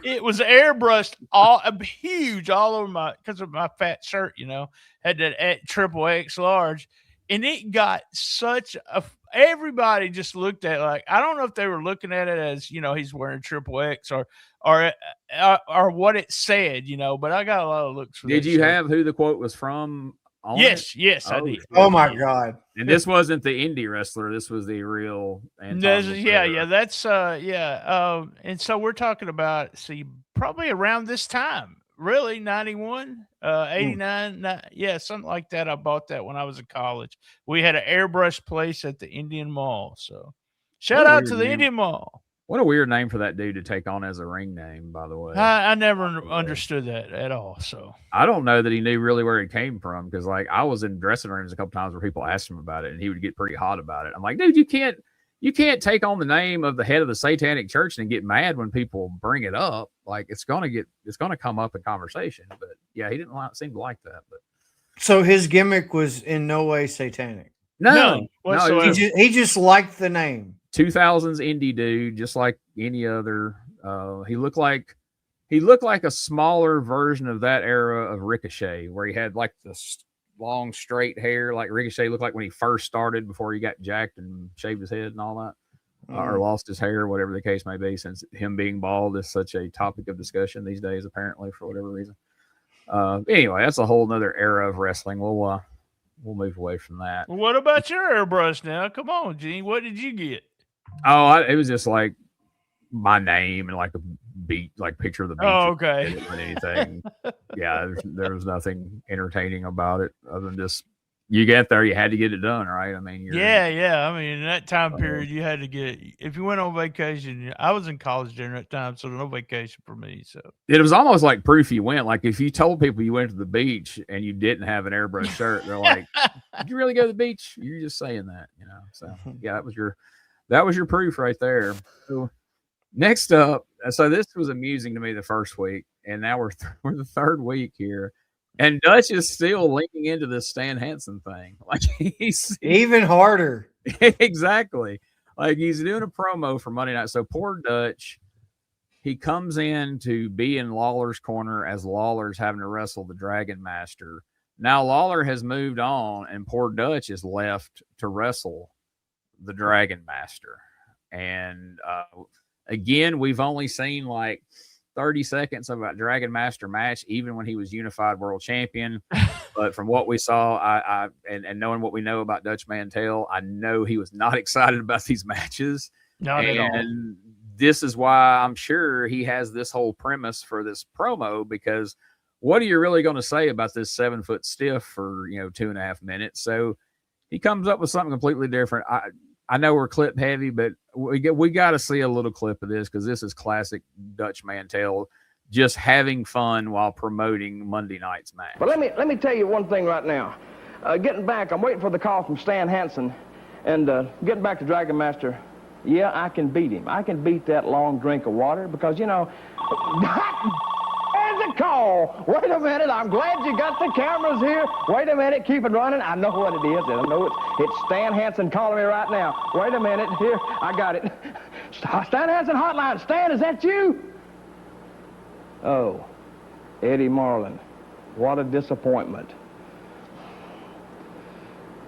D: It was airbrushed all huge all over because of my fat shirt, you know, had that triple X large. And it got such everybody just looked at it like, I don't know if they were looking at it as, you know, he's wearing triple X or what it said, you know, but I got a lot of looks for
B: Did you have who the quote was from?
D: Yes, I did.
C: Oh my God.
B: And this wasn't the indie wrestler. This was the real.
D: That's and so we're talking about, probably around this time. Really, 91, 89, something like that. I bought that when I was in college. We had an airbrush place at the Indian Mall. So shout out to the Indian Mall.
B: What a weird name for that dude to take on as a ring name, by the way.
D: I never understood that at all. So
B: I don't know that he knew really where he came from, because like I was in dressing rooms a couple times where people asked him about it and he would get pretty hot about it. I'm like, dude, you can't take on the name of the head of the Satanic Church and get mad when people bring it up. Like it's gonna come up in conversation. But yeah, he didn't seem to like that. But
C: so his gimmick was in no way satanic.
B: No,
C: he just liked the name.
B: 2000s indie dude, just like any other. He looked like a smaller version of that era of Ricochet, where he had like this long straight hair, like Ricochet looked like when he first started before he got jacked and shaved his head and all that, or lost his hair, whatever the case may be, since him being bald is such a topic of discussion these days, apparently, for whatever reason. Anyway, that's a whole nother era of wrestling. We'll move away from that.
D: What about your airbrush now? Come on, Gene. What did you get?
B: Oh, it was just like my name and like a beat, like picture of the beach.
D: Oh, okay.
B: Anything. Yeah, there was nothing entertaining about it other than just you get there, you had to get it done, right? I mean,
D: yeah. I mean, in that time period, you had to get. If you went on vacation, I was in college during that time, so no vacation for me. So
B: it was almost like proof you went. Like if you told people you went to the beach and you didn't have an airbrush shirt, they're like, "Did you really go to the beach?" You're just saying that, you know. So yeah, that was your proof right there. So, next up, so this was amusing to me the first week, and now we're the third week here, and Dutch is still leaning into this Stan Hansen thing. Like he's
C: even harder.
B: Exactly. Like he's doing a promo for Monday night. So poor Dutch, he comes in to be in Lawler's corner as Lawler's having to wrestle the Dragon Master. Now Lawler has moved on, and poor Dutch is left to wrestle the Dragon Master. And again, we've only seen like 30 seconds of a Dragon Master match, even when he was unified world champion. But from what we saw, and knowing what we know about Dutch Mantell, I know he was not excited about these matches.
D: Not at all.
B: And this is why I'm sure he has this whole premise for this promo, because what are you really going to say about this 7-foot stiff for, 2.5 minutes? So he comes up with something completely different. I know we're clip heavy, but we got to see a little clip of this, because this is classic Dutch Mantell, just having fun while promoting Monday night's match.
I: But let me tell you one thing right now. Getting back, I'm waiting for the call from Stan Hansen, and getting back to Dragon Master. Yeah, I can beat him. I can beat that long drink of water, because there's a call. Wait a minute. I'm glad you got the cameras here. Wait a minute. Keep it running. I know what it is. I know it's Stan Hansen calling me right now. Wait a minute. Here, I got it. Stan Hansen hotline. Stan, is that you? Oh, Eddie Marlin. What a disappointment.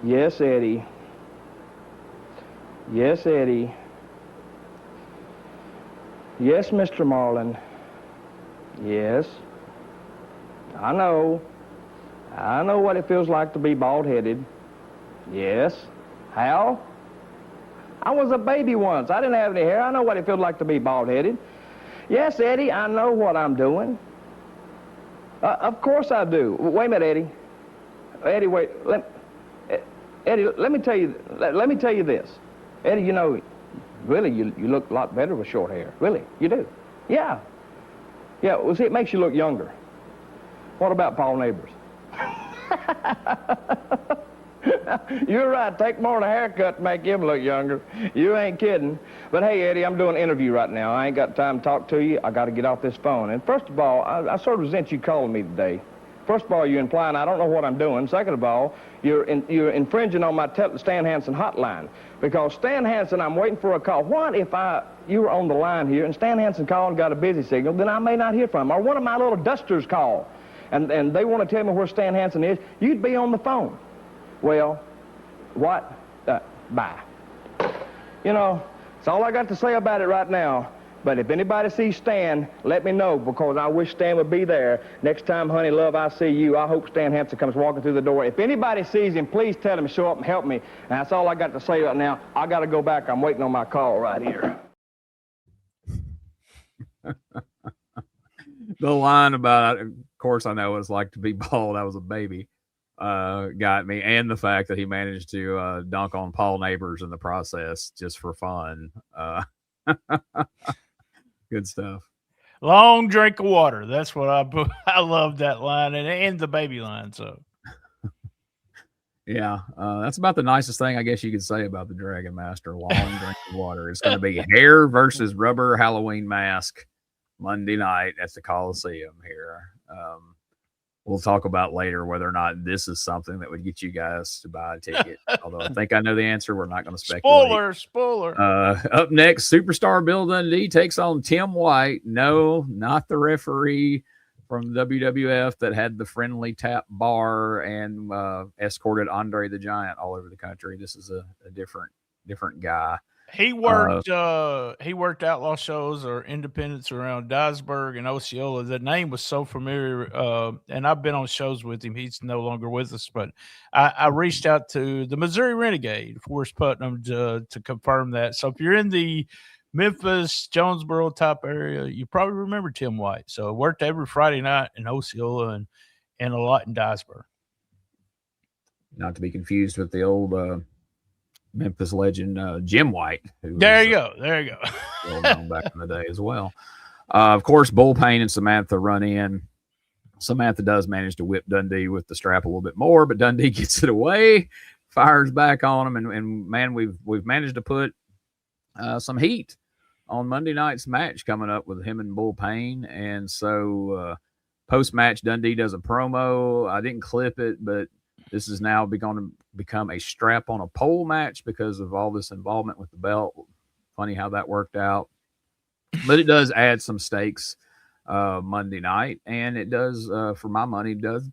I: Yes, Eddie. Yes, Eddie. Yes, Mr. Marlin. Yes. I know what it feels like to be bald-headed. Yes. How? I was a baby once. I didn't have any hair. I know what it feels like to be bald-headed. Yes, Eddie, I know what I'm doing. Of course I do. Wait a minute, Eddie. Eddie, wait. Eddie, let me tell you this. Eddie, you know, really, you look a lot better with short hair. Really, you do. Yeah. Yeah, well, see, it makes you look younger. What about Paul Neighbors? You're right. Take more than a haircut to make him look younger. You ain't kidding. But hey, Eddie, I'm doing an interview right now. I ain't got time to talk to you. I got to get off this phone. And first of all, I sort of resent you calling me today. First of all, you're implying I don't know what I'm doing. Second of all, you're infringing on my Stan Hansen hotline. Because Stan Hansen, I'm waiting for a call. What if you were on the line here and Stan Hansen called and got a busy signal, then I may not hear from him. Or one of my little dusters call and they want to tell me where Stan Hansen is, you'd be on the phone. Well, what? Bye. You know, that's all I got to say about it right now. But if anybody sees Stan, let me know, because I wish Stan would be there. Next time, honey, love, I see you, I hope Stan Hansen comes walking through the door. If anybody sees him, please tell him to show up and help me. And that's all I got to say right now. I got to go back. I'm waiting on my call right here.
B: The line about, of course, I know what it's like to be bald. I was a baby. Got me, and the fact that he managed to dunk on Paul Neighbors in the process just for fun. Good stuff.
D: Long drink of water. That's what I love that line and the baby line. So
B: yeah, that's about the nicest thing I guess you could say about the Dragon Master. Long drink of water. It's going to be hair versus rubber Halloween mask Monday night at the Coliseum here. We'll talk about later whether or not this is something that would get you guys to buy a ticket. Although I think I know the answer. We're not going to speculate.
D: Spoiler.
B: Up next, Superstar Bill Dundee takes on Tim White. No, not the referee from the WWF that had the friendly tap bar and escorted Andre the Giant all over the country. This is a different guy.
D: He worked outlaw shows or independents around Dyersburg and Osceola. The name was so familiar, and I've been on shows with him. He's no longer with us, but I reached out to the Missouri Renegade, Forrest Putnam, to confirm that. So if you're in the Memphis, Jonesboro type area, you probably remember Tim White. So it worked every Friday night in Osceola and a lot in Dyersburg.
B: Not to be confused with the old Memphis legend Jim White.
D: There you go.
B: Well known back in the day as well. Of course, Bull Payne and Samantha run in. Samantha does manage to whip Dundee with the strap a little bit more, but Dundee gets it away, fires back on him, and man, we've managed to put some heat on Monday night's match coming up with him and Bull Payne. And so post-match, Dundee does a promo. I didn't clip it, but this is now going to become a strap on a pole match because of all this involvement with the belt. Funny how that worked out. But it does add some stakes Monday night, and it does, for my money, does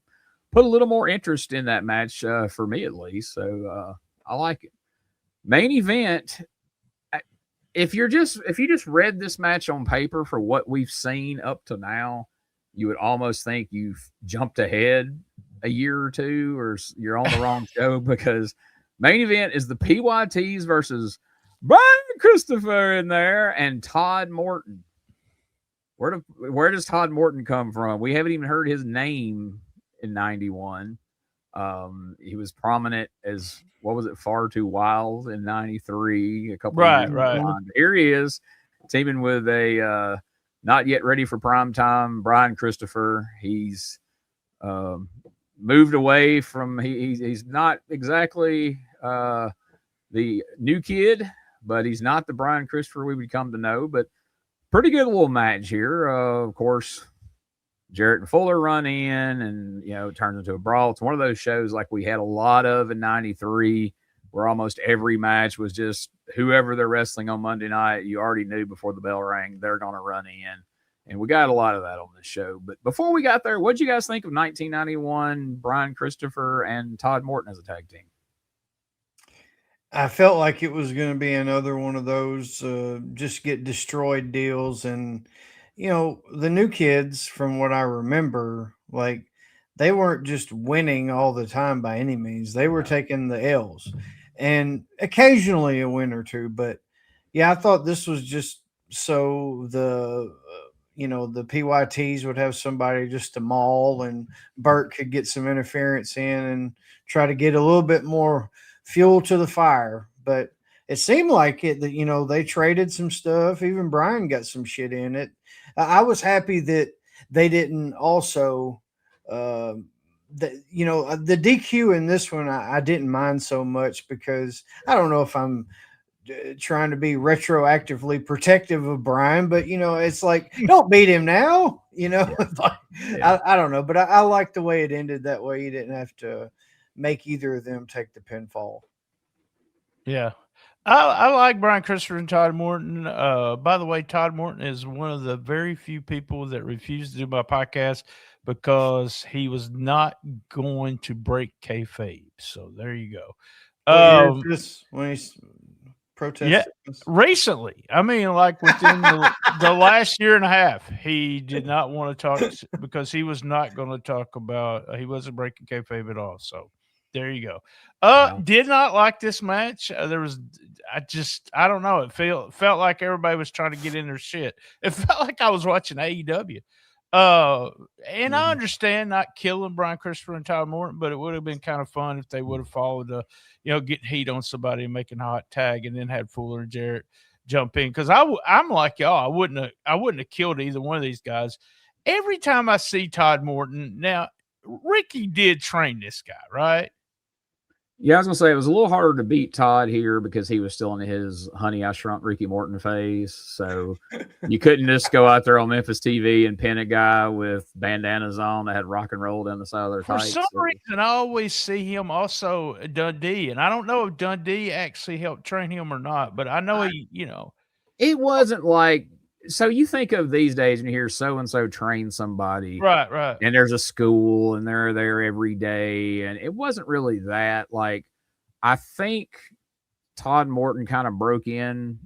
B: put a little more interest in that match for me at least. So I like it. Main event. If you just read this match on paper for what we've seen up to now, you would almost think you've jumped ahead a year or two, or you're on the wrong show, because main event is the PYTs versus Brian Christopher in there and Todd Morton. Where does Todd Morton come from? We haven't even heard his name in 91. He was prominent as, what was it, Far Too Wild in 93, a couple of years right. Here he is, teaming with a not yet ready for prime time Brian Christopher. He's moved away from, he's not exactly the new kid, but he's not the Brian Christopher we would come to know. But pretty good little match here. Of course, Jarrett and Fuller run in, and it turns into a brawl. It's one of those shows like we had a lot of in 93, where almost every match was just whoever they're wrestling on Monday night, you already knew before the bell rang they're going to run in. And we got a lot of that on this show. But before we got there, what'd you guys think of 1991, Brian Christopher and Todd Morton as a tag team?
C: I felt like it was going to be another one of those just get destroyed deals. And, the new kids, from what I remember, like, they weren't just winning all the time by any means. They were taking the L's and occasionally a win or two. But, yeah, I thought this was just so the PYTs would have somebody just to maul, and Bert could get some interference in and try to get a little bit more fuel to the fire. But it seemed like it that, you know, they traded some stuff. Even Brian got some shit in it. I was happy that they didn't also, you know, the DQ in this one, I didn't mind so much because I don't know if I'm trying to be retroactively protective of Brian, but you know, it's like, don't beat him now, you know. I don't know, but I like the way it ended that way. You didn't have to make either of them take the pinfall.
D: Yeah. I like Brian Christopher and Todd Morton. By the way, Todd Morton is one of the very few people that refused to do my podcast because he was not going to break kayfabe. So there you go.
C: What year is this when he's protested?
D: Yeah, recently. I mean, like within the last year and a half, he did not want to talk because he was not going to talk about. He wasn't breaking kayfabe at all. So there you go. Did not like this match. I don't know. It felt like everybody was trying to get in their shit. It felt like I was watching AEW. And I understand not killing Brian Christopher and Todd Morton, but it would have been kind of fun if they would have followed getting heat on somebody and making a hot tag, and then had Fuller and Jarrett jump in. Because I'm like y'all, I wouldn't have killed either one of these guys. Every time I see Todd Morton, now Ricky did train this guy, right?
B: Yeah, I was gonna say it was a little harder to beat Todd here because he was still in his "Honey, I Shrunk Ricky Morton" phase. So you couldn't just go out there on Memphis TV and pin a guy with bandanas on that had rock and roll down the side of their tights.
D: For some reason, I always see him also at Dundee, and I don't know if Dundee actually helped train him or not, but I know
B: it wasn't like. So you think of these days and you hear so-and-so train somebody.
D: Right.
B: And there's a school and they're there every day. And it wasn't really that. Like, I think Todd Morton kind of broke in,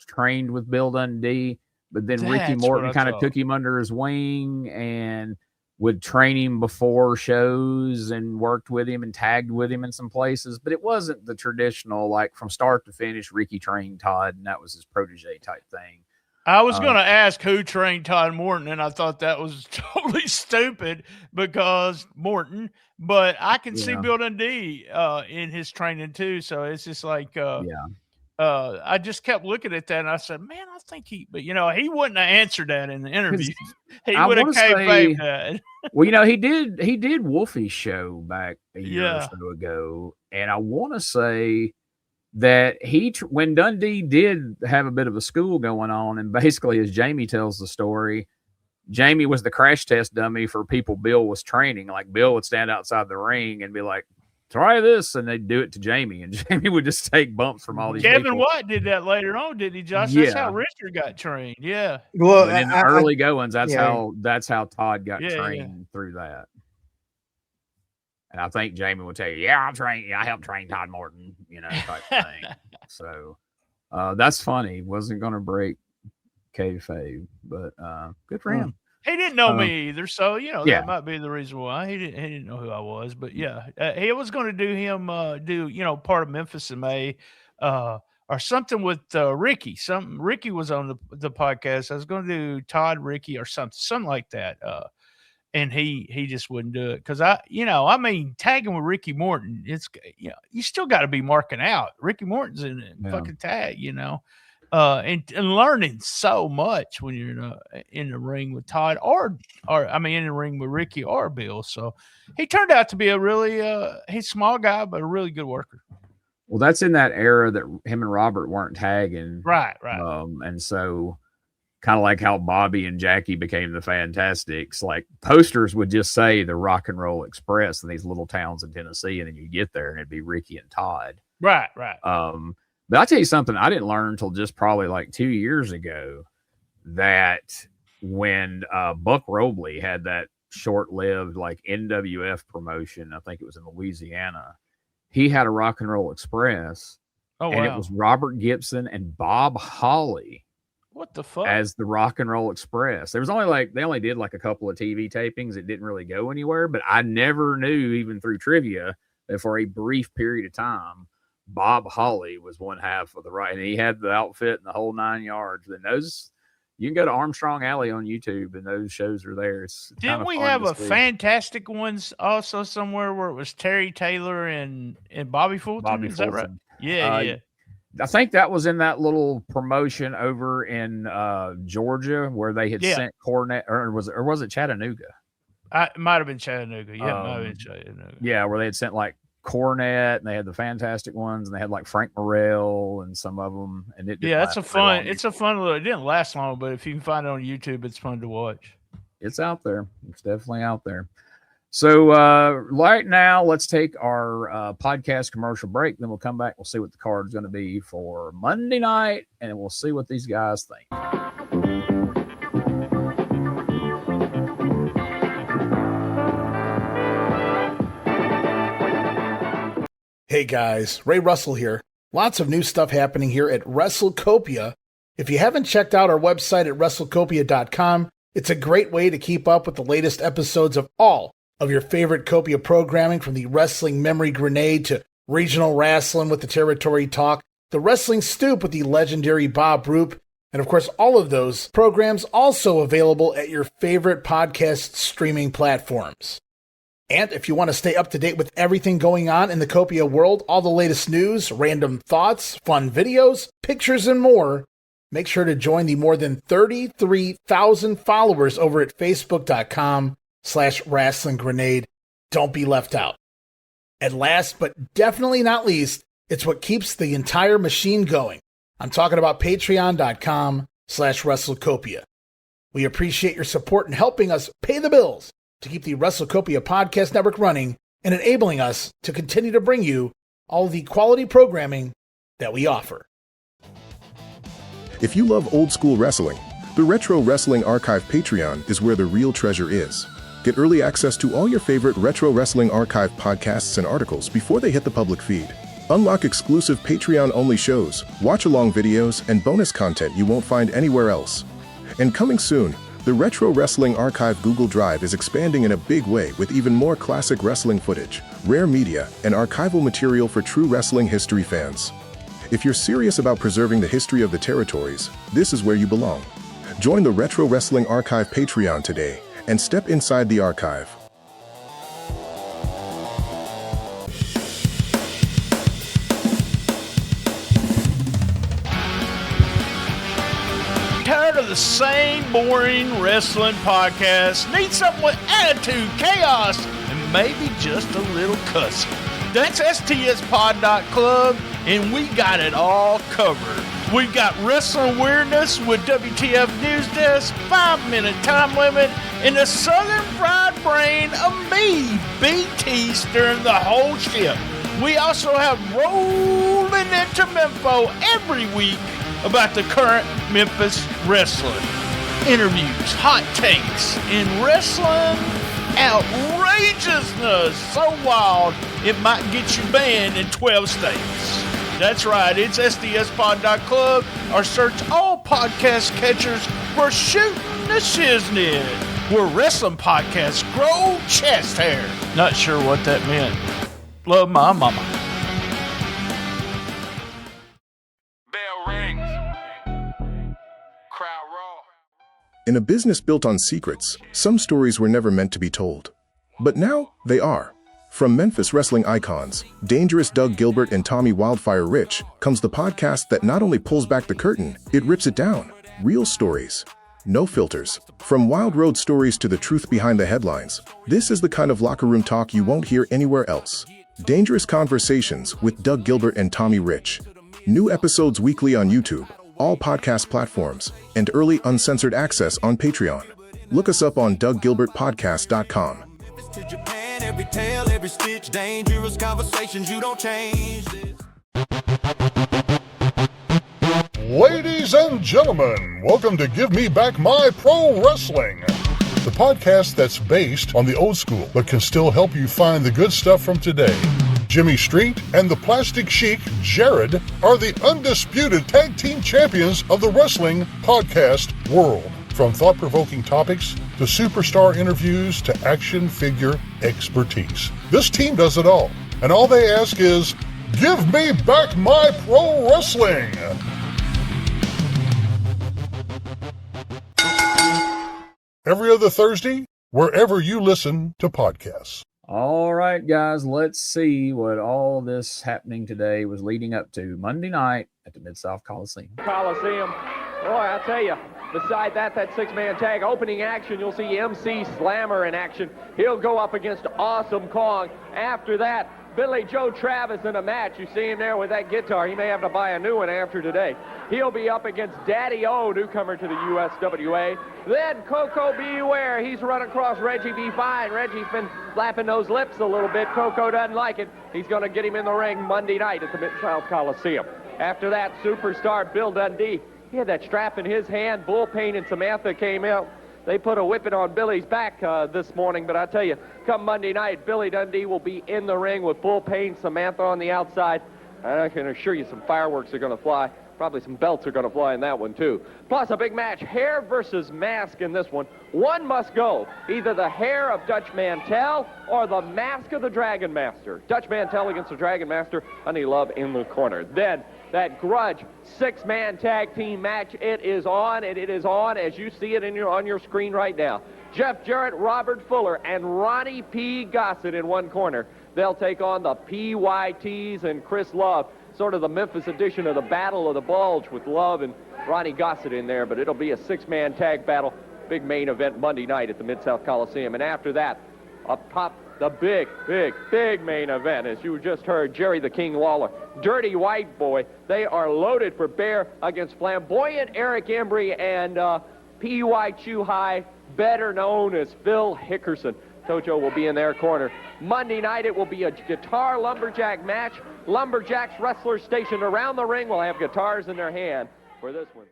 B: trained with Bill Dundee, but then Ricky Morton kind of took him under his wing and would train him before shows and worked with him and tagged with him in some places. But it wasn't the traditional, like from start to finish, Ricky trained Todd and that was his protege type thing.
D: I was going to ask who trained Todd Morton, and I thought that was totally stupid because Morton, but I can see Bill Dundee in his training too. So it's just like, I just kept looking at that and I said, man, I think he wouldn't have answered that in the interview. He would have kayfabed that.
B: Well, he did Wolfie's show back a year or so ago. And I want to say that when Dundee did have a bit of a school going on, and basically as Jamie tells the story, Jamie was the crash test dummy for people Bill was training. Like Bill would stand outside the ring and be like, try this, and they'd do it to Jamie, and Jamie would just take bumps from all these
D: Kevin
B: people.
D: White did that later on, did he, Josh?
B: Yeah.
D: That's how Richard got trained. Yeah.
C: Well,
B: in the early goings, that's how Todd got trained through that. And I think Jamie would tell you, I helped train Todd Morton, type thing. So that's funny. Wasn't going to break kayfabe, but good for him.
D: He didn't know me either, so that might be the reason why he didn't know who I was. But he was going to do him part of Memphis in May, or something with Ricky. Ricky was on the podcast. I was going to do Todd, Ricky, or something like that. And he just wouldn't do it because tagging with Ricky Morton, it's you still got to be marking out. Ricky Morton's in fucking tag, and learning so much when you're in the ring with Todd or in the ring with Ricky or Bill. So he turned out to be a really he's a small guy but a really good worker.
B: Well, that's in that era that him and Robert weren't tagging,
D: right.
B: And so. Kind of like how Bobby and Jackie became the Fantastics. Like posters would just say the Rock and Roll Express in these little towns in Tennessee, and then you get there and it'd be Ricky and Todd.
D: Right.
B: But I'll tell you something I didn't learn until just probably like 2 years ago, that when Buck Robley had that short-lived like NWF promotion, I think it was in Louisiana, he had a Rock and Roll Express.
D: Oh,
B: and it was Robert Gibson and Bob Holly.
D: What the fuck?
B: As the Rock and Roll Express. There was they only did like a couple of TV tapings. It didn't really go anywhere, but I never knew, even through trivia, that for a brief period of time, Bob Holly was one half of the right, and he had the outfit and the whole 9 yards. And You can go to Armstrong Alley on YouTube, and those shows are there.
D: Didn't we have a fantastic ones also somewhere where it was Terry Taylor and Bobby Fulton? Is that right? Yeah, yeah.
B: I think that was in that little promotion over in Georgia where they had sent cornet, or was it Chattanooga?
D: It might have been Chattanooga. Yeah, it might have been Chattanooga.
B: Yeah, where they had sent like cornet, and they had the fantastic ones, and they had like Frank Morrell and some of them. And it
D: it's a fun little. It didn't last long, but if you can find it on YouTube, it's fun to watch.
B: It's out there. It's definitely out there. So right now, let's take our podcast commercial break. Then we'll come back. We'll see what the card's going to be for Monday night, and we'll see what these guys think.
J: Hey guys, Ray Russell here. Lots of new stuff happening here at WrestleCopia. If you haven't checked out our website at WrestleCopia.com, it's a great way to keep up with the latest episodes of all of your favorite Copia programming, from the Wrestling Memory Grenade to Regional Wrestling with the Territory Talk, the Wrestling Stoop with the legendary Bob Roop, and of course all of those programs also available at your favorite podcast streaming platforms. And if you want to stay up to date with everything going on in the Copia world, all the latest news, random thoughts, fun videos, pictures, and more, make sure to join the more than 33,000 followers over at Facebook.com/Wrestling Grenade. Don't be left out. And last but definitely not least, it's what keeps the entire machine going. I'm talking about Patreon.com/WrestleCopia. We appreciate your support in helping us pay the bills to keep the WrestleCopia Podcast Network running and enabling us to continue to bring you all the quality programming that we offer.
K: If you love old school wrestling, the Retro Wrestling Archive Patreon is where the real treasure is. Get early access to all your favorite Retro Wrestling Archive podcasts and articles before they hit the public feed. Unlock exclusive Patreon-only shows, watch-along videos, and bonus content you won't find anywhere else. And coming soon, the Retro Wrestling Archive Google Drive is expanding in a big way with even more classic wrestling footage, rare media, and archival material for true wrestling history fans. If you're serious about preserving the history of the territories, this is where you belong. Join the Retro Wrestling Archive Patreon today and step inside the archive.
D: Tired of the same boring wrestling podcast? Need something with attitude, chaos, and maybe just a little cussing? That's stspod.club, and we got it all covered. We've got wrestling weirdness with WTF News Desk, 5-minute time limit, and the Southern fried brain of me, BT, stirring the whole ship. We also have rolling into Memphis every week about the current Memphis wrestling. Interviews, hot takes, and wrestling outrageousness so wild it might get you banned in 12 states. That's right, it's SDSpod.club, or search all podcast catchers for Shooting the Shiznit, where wrestling podcasts grow chest hair. Not sure what that meant. Love my mama.
K: In a business built on secrets, some stories were never meant to be told. But now, they are. From Memphis wrestling icons, Dangerous Doug Gilbert and Tommy Wildfire Rich, comes the podcast that not only pulls back the curtain, it rips it down. Real stories. No filters. From wild road stories to the truth behind the headlines, this is the kind of locker room talk you won't hear anywhere else. Dangerous Conversations with Doug Gilbert and Tommy Rich. New episodes weekly on YouTube, all podcast platforms, and early uncensored access on Patreon. Look us up on DougGilbertPodcast.com.
L: To Japan, every tale, every stitch, dangerous conversations, you don't change this.
M: Ladies and gentlemen, welcome to Give Me Back My Pro Wrestling, the podcast that's based on the old school but can still help you find the good stuff from today. Jimmy Street and the Plastic Chic, Jared, are the undisputed tag team champions of the wrestling podcast world. From thought-provoking topics to superstar interviews to action figure expertise. This team does it all. And all they ask is, give me back my pro wrestling! every other Thursday, wherever you listen to podcasts.
B: All right, guys, let's see what all this happening today was leading up to. Monday night at the Mid-South Coliseum.
F: Coliseum. Boy, I'll tell you, beside that six-man tag opening action, you'll see MC Slammer in action. He'll go up against Awesome Kong. After that, Billy Joe Travis in a match. You see him there with that guitar. He may have to buy a new one after today. He'll be up against Daddy O, newcomer to the USWA. Then Coco Beware. He's run across Reggie B. Fine. Reggie's been flapping those lips a little bit. Coco doesn't like it. He's going to get him in the ring Monday night at the Mid-South Coliseum. After that, superstar Bill Dundee. He had that strap in his hand. Bull Payne and Samantha came out. They put a whipping on Billy's back this morning, but I tell you, come Monday night, Billy Dundee will be in the ring with Bull Payne, Samantha on the outside. And I can assure you some fireworks are going to fly. Probably some belts are going to fly in that one, too. Plus, a big match, hair versus mask in this one. One must go. Either the hair of Dutch Mantell or the mask of the Dragon Master. Dutch Mantell against the Dragon Master. Honey Love in the corner. Then, that grudge six-man tag team match. It is on, and it is on as you see it on your screen right now. Jeff Jarrett, Robert Fuller, and Ronnie P. Gossett in one corner. They'll take on the PYTs and Chris Love. Sort of the Memphis edition of the Battle of the Bulge with Love and Ronnie Gossett in there, but it'll be a six-man tag battle. Big main event Monday night at the Mid-South Coliseum. And after that, up top, the big main event, as you just heard, Jerry the King Lawler, Dirty White Boy. They are loaded for bear against flamboyant Eric Embry and P.Y. Chu Hai, better known as Phil Hickerson. Tojo will be in their corner. Monday night, it will be a Guitar Lumberjack match. Lumberjacks wrestlers stationed around the ring will have guitars in their hand for this one.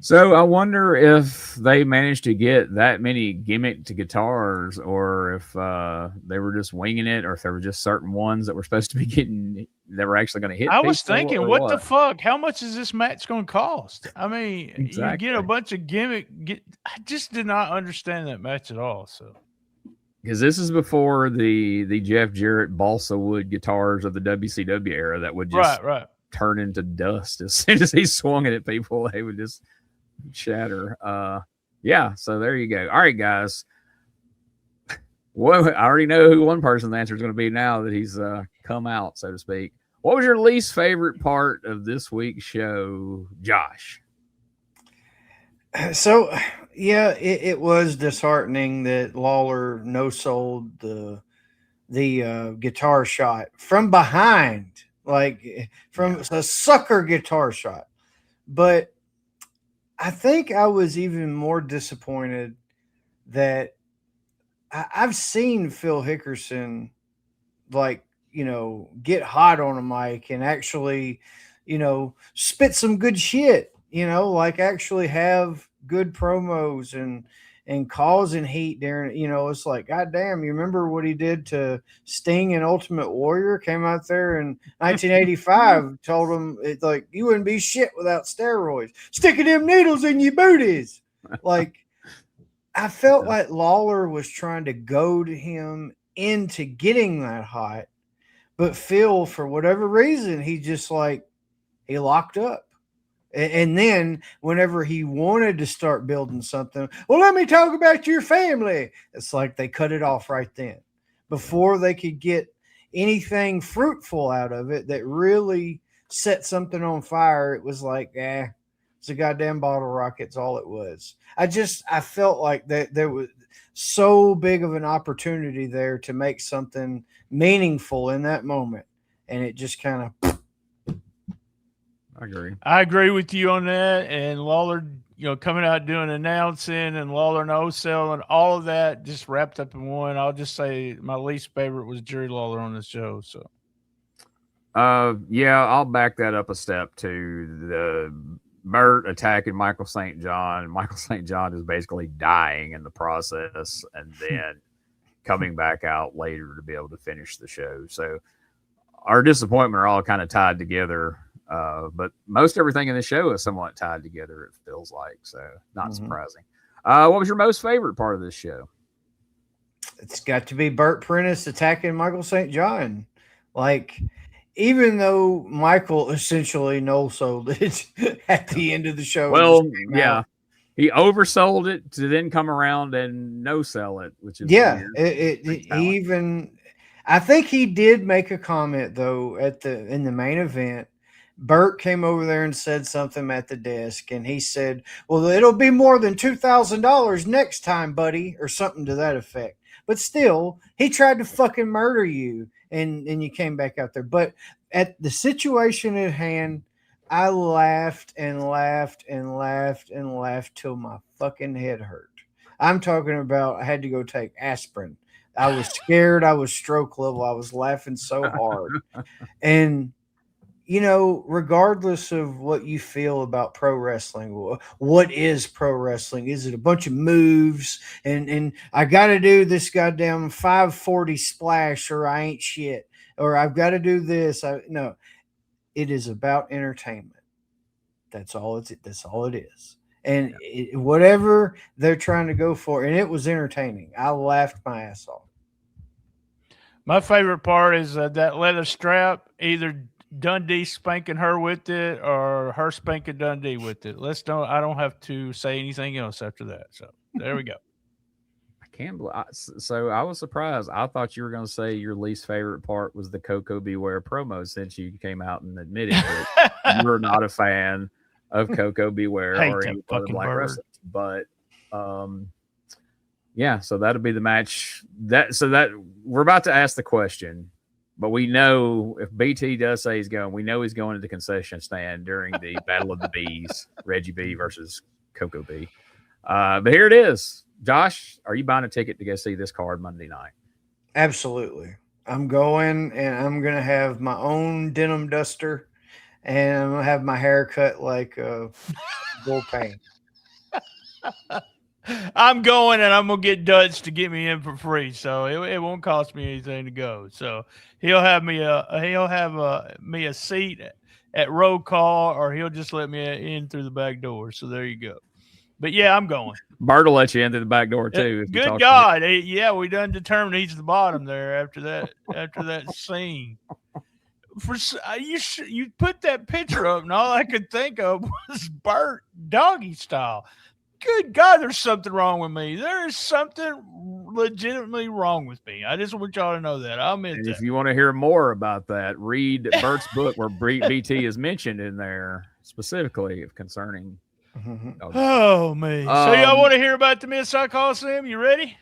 B: So I wonder if they managed to get that many gimmicked guitars, or if they were just winging it, or if there were just certain ones that were supposed to be getting, that were actually going to hit.
D: I was thinking, what the fuck? How much is this match going to cost? I mean,
B: exactly.
D: You get a bunch of I just did not understand that match at all. So,
B: because this is before the Jeff Jarrett balsa wood guitars of the WCW era that would just turn into dust as soon as he swung it at people. They would just shatter. Yeah, so there you go. All right, guys. Well, I already know who one person's answer is going to be now that he's come out, so to speak. What was your least favorite part of this week's show, Josh?
C: So, yeah, it was disheartening that Lawler no-sold the guitar shot from behind, like from a sucker guitar shot. But I think I was even more disappointed that I've seen Phil Hickerson, like, get hot on a mic and actually, spit some good shit, like actually have good promos and causing heat during, it's like, goddamn, you remember what he did to Sting and Ultimate Warrior? Came out there in 1985, told him, it's like, you wouldn't be shit without steroids. Sticking them needles in your booties. Like, I felt like Lawler was trying to goad him into getting that hot, but Phil, for whatever reason, he locked up. And then whenever he wanted to start building something, well, let me talk about your family. It's like they cut it off right then before they could get anything fruitful out of it that really set something on fire. It was like, it's a goddamn bottle rocket. It's all it was. I felt like that there was so big of an opportunity there to make something meaningful in that moment. And it just kind of,
D: I agree with you on that. And Lawler, coming out doing announcing, and Lawler no sell and all of that just wrapped up in one. I'll just say my least favorite was Jerry Lawler on this show. So,
B: yeah, I'll back that up a step to the Bert attacking Michael St. John. Michael St. John is basically dying in the process, and then coming back out later to be able to finish the show. So our disappointment are all kind of tied together. But most everything in the show is somewhat tied together, it feels like. So not surprising. What was your most favorite part of this show?
C: It's got to be Bert Prentice attacking Michael St. John. Like, even though Michael essentially no-sold it at the end of the show.
B: Well, yeah. he oversold it to then come around and no sell it, which is
C: Yeah.
B: weird.
C: I think he did make a comment though in the main event. Bert came over there and said something at the desk, and he said, "Well, it'll be more than $2,000 next time, buddy," or something to that effect. But still, he tried to fucking murder you, and you came back out there. But at the situation at hand, I laughed and laughed and laughed and laughed till my fucking head hurt. I'm talking about I had to go take aspirin. I was scared. I was stroke level. I was laughing so hard. And, regardless of what you feel about pro wrestling, what is pro wrestling? Is it a bunch of moves? And I got to do this goddamn 540 splash or I ain't shit. Or I've got to do this. No, it is about entertainment. That's all it is. And whatever they're trying to go for, and it was entertaining. I laughed my ass off.
D: My favorite part is that leather strap, either Dundee spanking her with it or her spanking Dundee with it. I don't have to say anything else after that. So there we go.
B: I can't believe. So I was surprised. I thought you were going to say your least favorite part was the Coco Beware promo, since you came out and admitted that you're not a fan of Coco Beware or any part of Black Wrestling. But yeah, so that'll be the match. That we're about to ask the question, but we know if BT does say he's going, we know he's going to the concession stand during the Battle of the Bees, Reggie B versus Coco B. But here it is. Josh, are you buying a ticket to go see this card Monday night?
C: Absolutely. I'm going, and I'm going to have my own denim duster, and I'm going to have my hair cut like Bull Payne.
D: I'm going, and I'm going to get Dutch to get me in for free, so it won't cost me anything to go. So he'll have me a seat at roll call, or he'll just let me in through the back door. So there you go. But yeah, I'm going.
B: Bert will let you in through the back door too.
D: Good God. We done determined he's the bottom there after that scene. You put that picture up, and all I could think of was Bert doggy style. Good God, there's something wrong with me. There is something legitimately wrong with me. I just want y'all to know that. I'll admit that.
B: If you want to hear more about that, read Bert's book where BT is mentioned in there specifically concerning.
D: Oh, man. So y'all want to hear about the Mid-South Coliseum? You ready?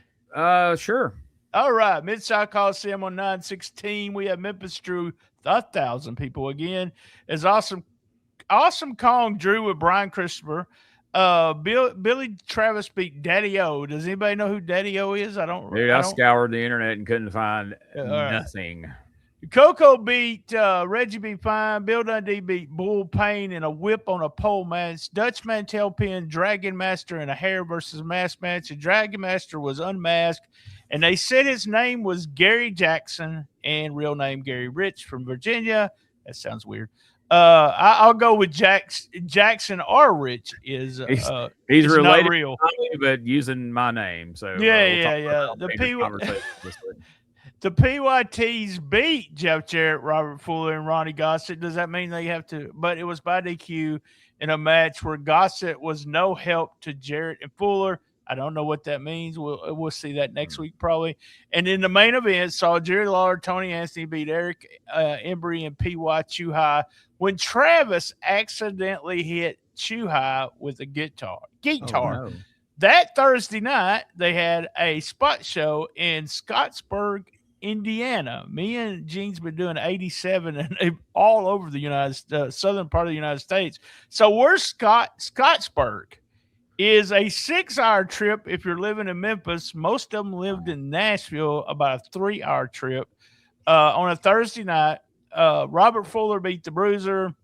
B: Sure.
D: All right. Mid-South Coliseum on 9/16. We have Memphis drew 1,000 people again. As Awesome Kong drew with Brian Christopher. Billy Travis beat Daddy O. Does anybody know who Daddy O is? I
B: scoured the internet and couldn't find nothing.
D: Right. Coco beat Reggie B. Fine. Bill Dundee beat Bull Payne in a whip on a pole match. Dutch Mantel pinned Dragon Master in a hair versus mask match. And Dragon Master was unmasked. And they said his name was Gary Jackson and real name Gary Rich from Virginia. That sounds weird. I'll go with Jackson or Rich is
B: he's related,
D: not real,
B: but using my name. So
D: yeah. The PYTs beat Jeff Jarrett, Robert Fuller, and Ronnie Gossett. Does that mean they have to? But it was by DQ in a match where Gossett was no help to Jarrett and Fuller. I don't know what that means. We'll see that next week probably. And in the main event, saw Jerry Lawler, Tony Anthony beat Eric Embry and P.Y. Chuhai when Travis accidentally hit Chuhai with a guitar.
B: Oh, no.
D: That Thursday night, they had a spot show in Scottsburg, Indiana. Me and Gene's been doing 87 and all over the southern part of the United States. So where's Scottsburg? Is a 6-hour trip if you're living in Memphis. Most of them lived in Nashville, about a 3-hour trip. On a Thursday night, Robert Fuller beat the Bruiser.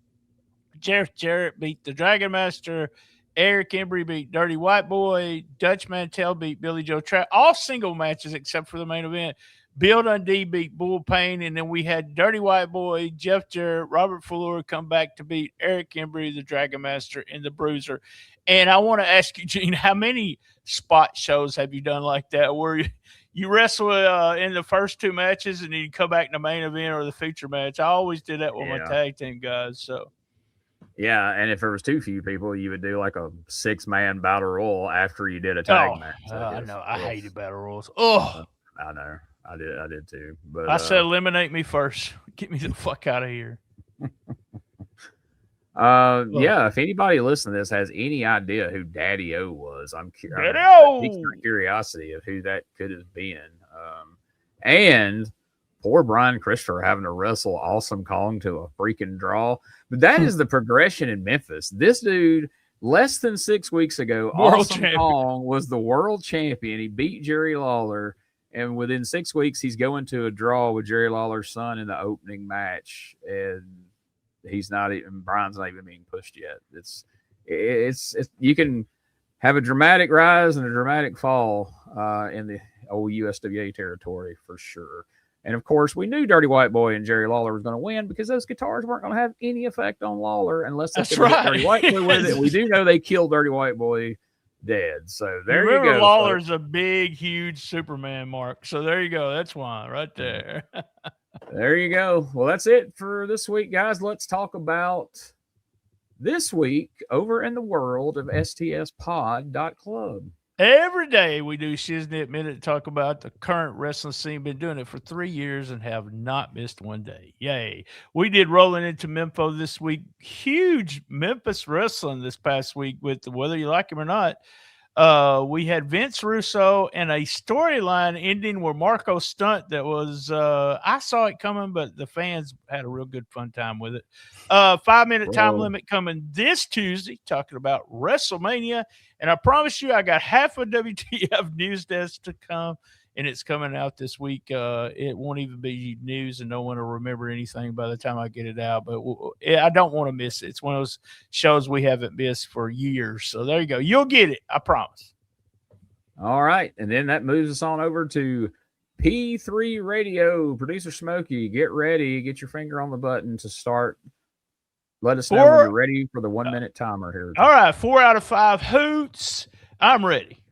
D: Jeff Jarrett beat the Dragon Master. Eric Embry beat Dirty White Boy. Dutch Mantel beat Billy Joe Trap. All single matches except for the main event. Bill Dundee beat Bull Payne, and then we had Dirty White Boy, Jeff Jarrett, Robert Fuller come back to beat Eric Embry, the Dragon Master, and the Bruiser. And I want to ask you, Gene, how many spot shows have you done like that where you wrestle in the first 2 matches and then you come back in the main event or the feature match? I always did that with my tag team guys. So
B: Yeah, and if there was too few people, you would do like a 6-man battle royal after you did a tag match.
D: I know. I hated battle royals. Oh,
B: I know. I did too. But
D: I said, eliminate me first. Get me the fuck out of here.
B: Yeah. If anybody listening to this has any idea who Daddy O was, I'm curious. Curiosity of who that could have been. And poor Brian Christopher having to wrestle Awesome Kong to a freaking draw. But that is the progression in Memphis. This dude, less than 6 weeks ago, Awesome Kong was the world champion. He beat Jerry Lawler. And within 6 weeks, he's going to a draw with Jerry Lawler's son in the opening match. And Brian's not even being pushed yet. It's you can have a dramatic rise and a dramatic fall in the old USWA territory for sure. And of course, we knew Dirty White Boy and Jerry Lawler was going to win because those guitars weren't going to have any effect on Lawler unless they could hit Dirty White Boy with it. We do know they killed Dirty White Boy dead. So there you go.
D: Lawler's a big, huge Superman mark. So there you go. That's why right there.
B: There you go. Well, that's it for this week, guys. Let's talk about this week over in the world of stspod.club.
D: Every day we do Shiznit Minute to talk about the current wrestling scene. Been doing it for 3 years and have not missed one day. Yay. We did Rolling into Memphis this week. Huge Memphis wrestling this past week with whether you like him or not. We had Vince Russo and a storyline ending where Marco Stunt that was, I saw it coming, but the fans had a real good fun time with it. 5-minute time limit coming this Tuesday, talking about WrestleMania. And I promise you, I got half a WTF news desk to come, and it's coming out this week. It won't even be news, and no one will remember anything by the time I get it out. But I don't want to miss it. It's one of those shows we haven't missed for years. So there you go. You'll get it. I promise.
B: All right. And then that moves us on over to P3 Radio. Producer Smokey, get ready. Get your finger on the button to start. Let us know when you're ready for the 1 minute timer here.
D: All right. 4 out of 5 hoots. I'm ready.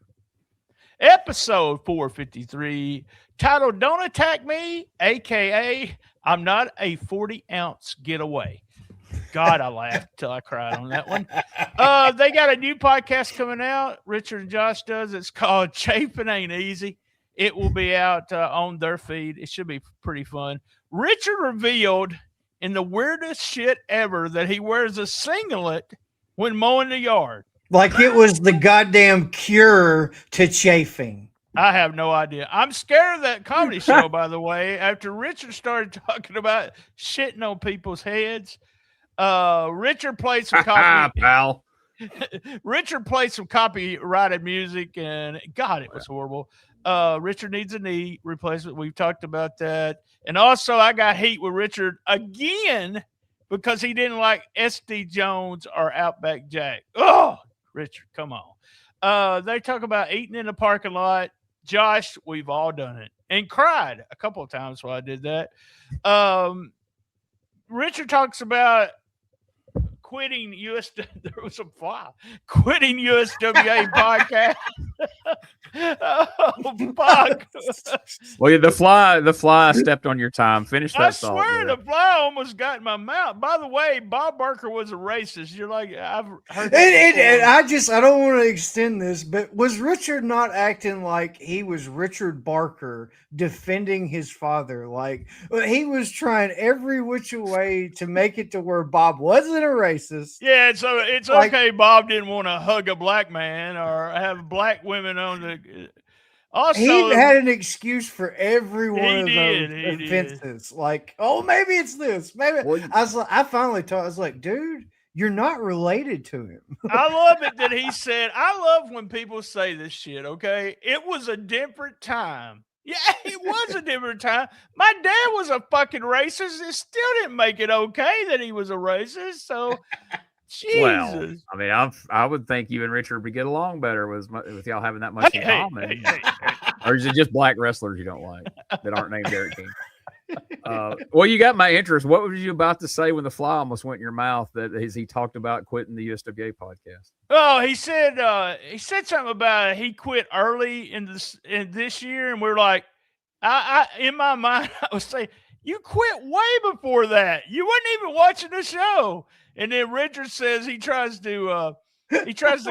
D: Episode 453, titled Don't Attack Me, a.k.a. I'm Not a 40-ounce Getaway. God, I laughed till I cried on that one. They got a new podcast coming out. Richard and Josh does. It's called Chafing Ain't Easy. It will be out on their feed. It should be pretty fun. Richard revealed in the weirdest shit ever that he wears a singlet when mowing the yard.
C: Like it was the goddamn cure to chafing.
D: I have no idea. I'm scared of that comedy show, by the way, after Richard started talking about shitting on people's heads. Richard played some copy.
B: Pal.
D: Richard played some copyrighted music, and God, it was horrible. Richard needs a knee replacement. We've talked about that. And also, I got heat with Richard again because he didn't like SD Jones or Outback Jack. Oh, Richard, come on. They talk about eating in the parking lot. Josh, we've all done it. And cried a couple of times while I did that. Richard talks about quitting there was a fly. Quitting USWA podcast. Oh, fuck.
B: Well, the fly stepped on your time. Finish that.
D: I swear the fly almost got in my mouth. By the way, Bob Barker was a racist. You're like, I've heard that.
C: And I don't want to extend this, but was Richard not acting like he was Richard Barker defending his father? Like he was trying every which way to make it to where Bob wasn't a racist.
D: Yeah, so it's like, okay. Bob didn't want to hug a black man or have black women on the. Also,
C: he had an excuse for every one of those offenses. Like, oh, maybe it's this. Maybe I finally told. I was like, dude, you're not related to him.
D: I love it that he said. I love when people say this shit. Okay, it was a different time. Yeah, it was a different time. My dad was a fucking racist. It still didn't make it okay that he was a racist. So. Jesus.
B: Well, I mean, I would think you and Richard would get along better with y'all having that much in common. Or is it just black wrestlers you don't like that aren't named Derek King? Well, you got my interest. What were you about to say when the fly almost went in your mouth? He talked about quitting the USWA podcast.
D: Oh, he said something about he quit early in this year, and we're like, I in my mind I was saying, you quit way before that. You weren't even watching the show. And then Richard says he tries to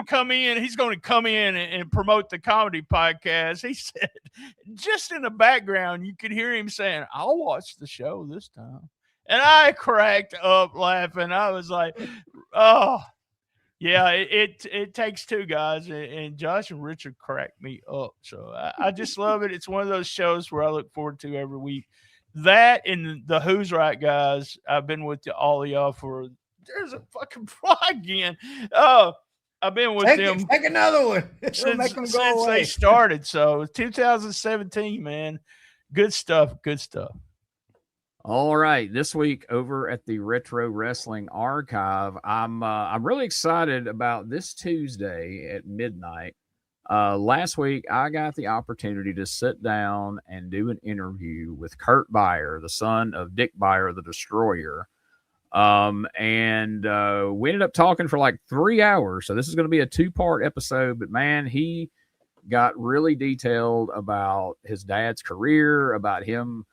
D: come in. He's going to come in and promote the comedy podcast. He said, just in the background, you could hear him saying, "I'll watch the show this time." And I cracked up laughing. I was like, oh, yeah, it takes two guys. And Josh and Richard cracked me up. So I just love it. It's one of those shows where I look forward to every week. That and the Who's Right guys, I've been with all of y'all for, there's a fucking fly again. Oh, I've been with them.
C: Take another one.
D: Since they started. So 2017, man. Good stuff. Good stuff.
B: All right, this week over at the Retro Wrestling Archive, I'm really excited about this Tuesday at midnight. Last week, I got the opportunity to sit down and do an interview with Kurt Beyer, the son of Dick Beyer, the Destroyer. And we ended up talking for like 3 hours. So this is going to be a 2-part episode, but man, he got really detailed about his dad's career, about him,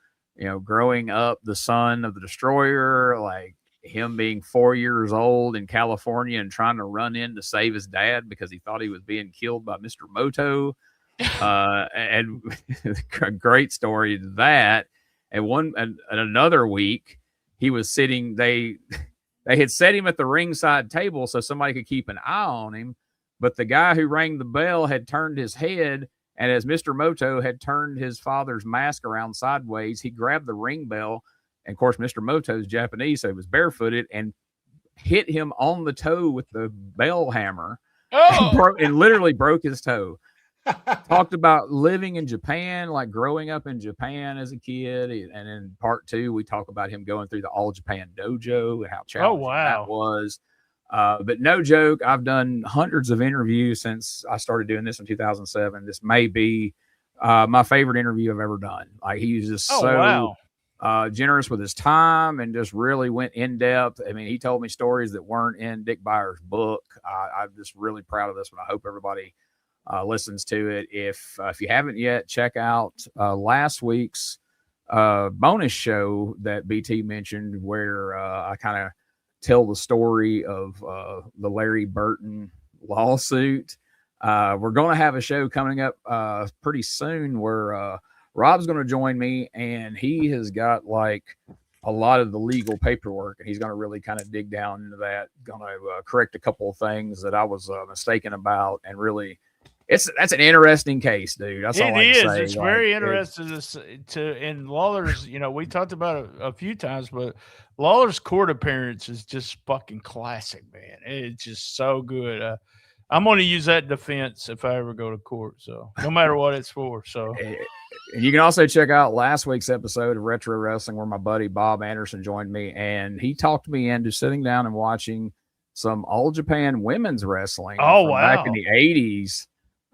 B: growing up the son of the Destroyer, like him being 4 years old in California and trying to run in to save his dad because he thought he was being killed by Mr. Moto. And a great story to that. And another week, he was sitting, they had set him at the ringside table so somebody could keep an eye on him. But the guy who rang the bell had turned his head, and as Mr. Moto had turned his father's mask around sideways, he grabbed the ring bell. And of course, Mr. Moto's Japanese, so he was barefooted, and hit him on the toe with the bell hammer. And literally broke his toe. Talked about living in Japan, like growing up in Japan as a kid. And in part 2, we talk about him going through the All Japan Dojo and how challenging that was. But no joke, I've done hundreds of interviews since I started doing this in 2007. This may be my favorite interview I've ever done. Like, he was just generous with his time and just really went in depth. I mean, he told me stories that weren't in Dick Beyer's book. I'm just really proud of this one. I hope everybody listens to it. If you haven't yet, check out last week's bonus show that BT mentioned, where I kind of tell the story of the Larry Burton lawsuit. We're going to have a show coming up pretty soon where Rob's going to join me, and he has got like a lot of the legal paperwork, and he's going to really kind of dig down into that, going to correct a couple of things that I was mistaken about, and really that's an interesting case, dude. That's all I can say.
D: It's very interesting and Lawler's, we talked about it a few times, but Lawler's court appearance is just fucking classic, man. It's just so good. I'm going to use that defense if I ever go to court. So no matter what it's for. So,
B: and you can also check out last week's episode of Retro Wrestling, where my buddy Bob Anderson joined me, and he talked me into sitting down and watching some All Japan women's wrestling. Back in the 80s.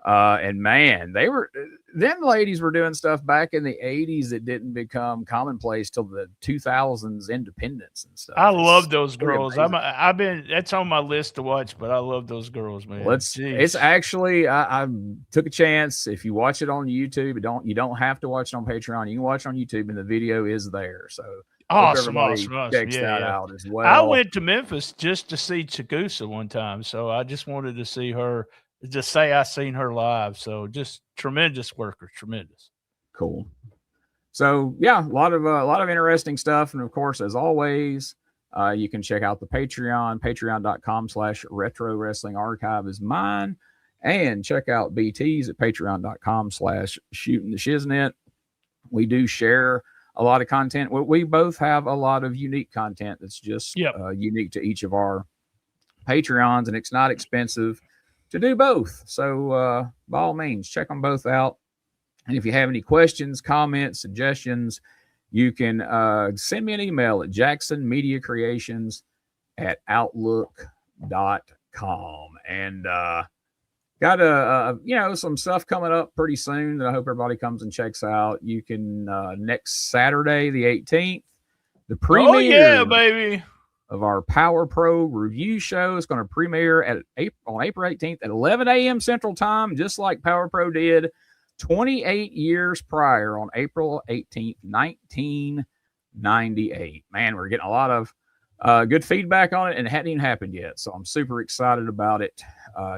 B: And man, them ladies were doing stuff back in the 80s that didn't become commonplace till the 2000s independence and stuff.
D: I love those girls. That's on my list to watch, but I love those girls, man.
B: It's actually, I took a chance. If you watch it on YouTube, you don't have to watch it on Patreon. You can watch it on YouTube, and the video is there. So
D: awesome.
B: Checks that out as well.
D: I went to Memphis just to see Chigusa one time, so I just wanted to see her. Just say I seen her live. So just tremendous worker, tremendous.
B: Cool. So yeah, a lot of interesting stuff. And of course, as always, you can check out the patreon.com/retro wrestling archive is mine, and check out BT's at patreon.com/shooting the shiznit. We do share a lot of content. We both have a lot of unique content that's just unique to each of our Patreons, and it's not expensive to do both. So by all means, check them both out. And if you have any questions, comments, suggestions, you can send me an email at jacksonmediacreations@outlook.com. And got some stuff coming up pretty soon that I hope everybody comes and checks out. You can next Saturday, the 18th, the premiere of our Power Pro review show is going to premiere on April 18th at 11 a.m. Central Time, just like Power Pro did 28 years prior on April 18th, 1998. Man, we're getting a lot of good feedback on it, and it hadn't even happened yet. So I'm super excited about it.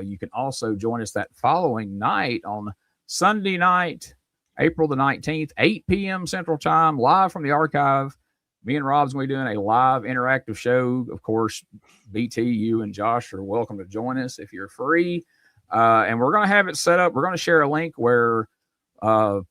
B: You can also join us that following night on Sunday night, April the 19th, 8 p.m. Central Time, live from the archive. Me and Rob's going to be doing a live interactive show. Of course, BT, you and Josh are welcome to join us if you're free. And we're going to have it set up. We're going to share a link where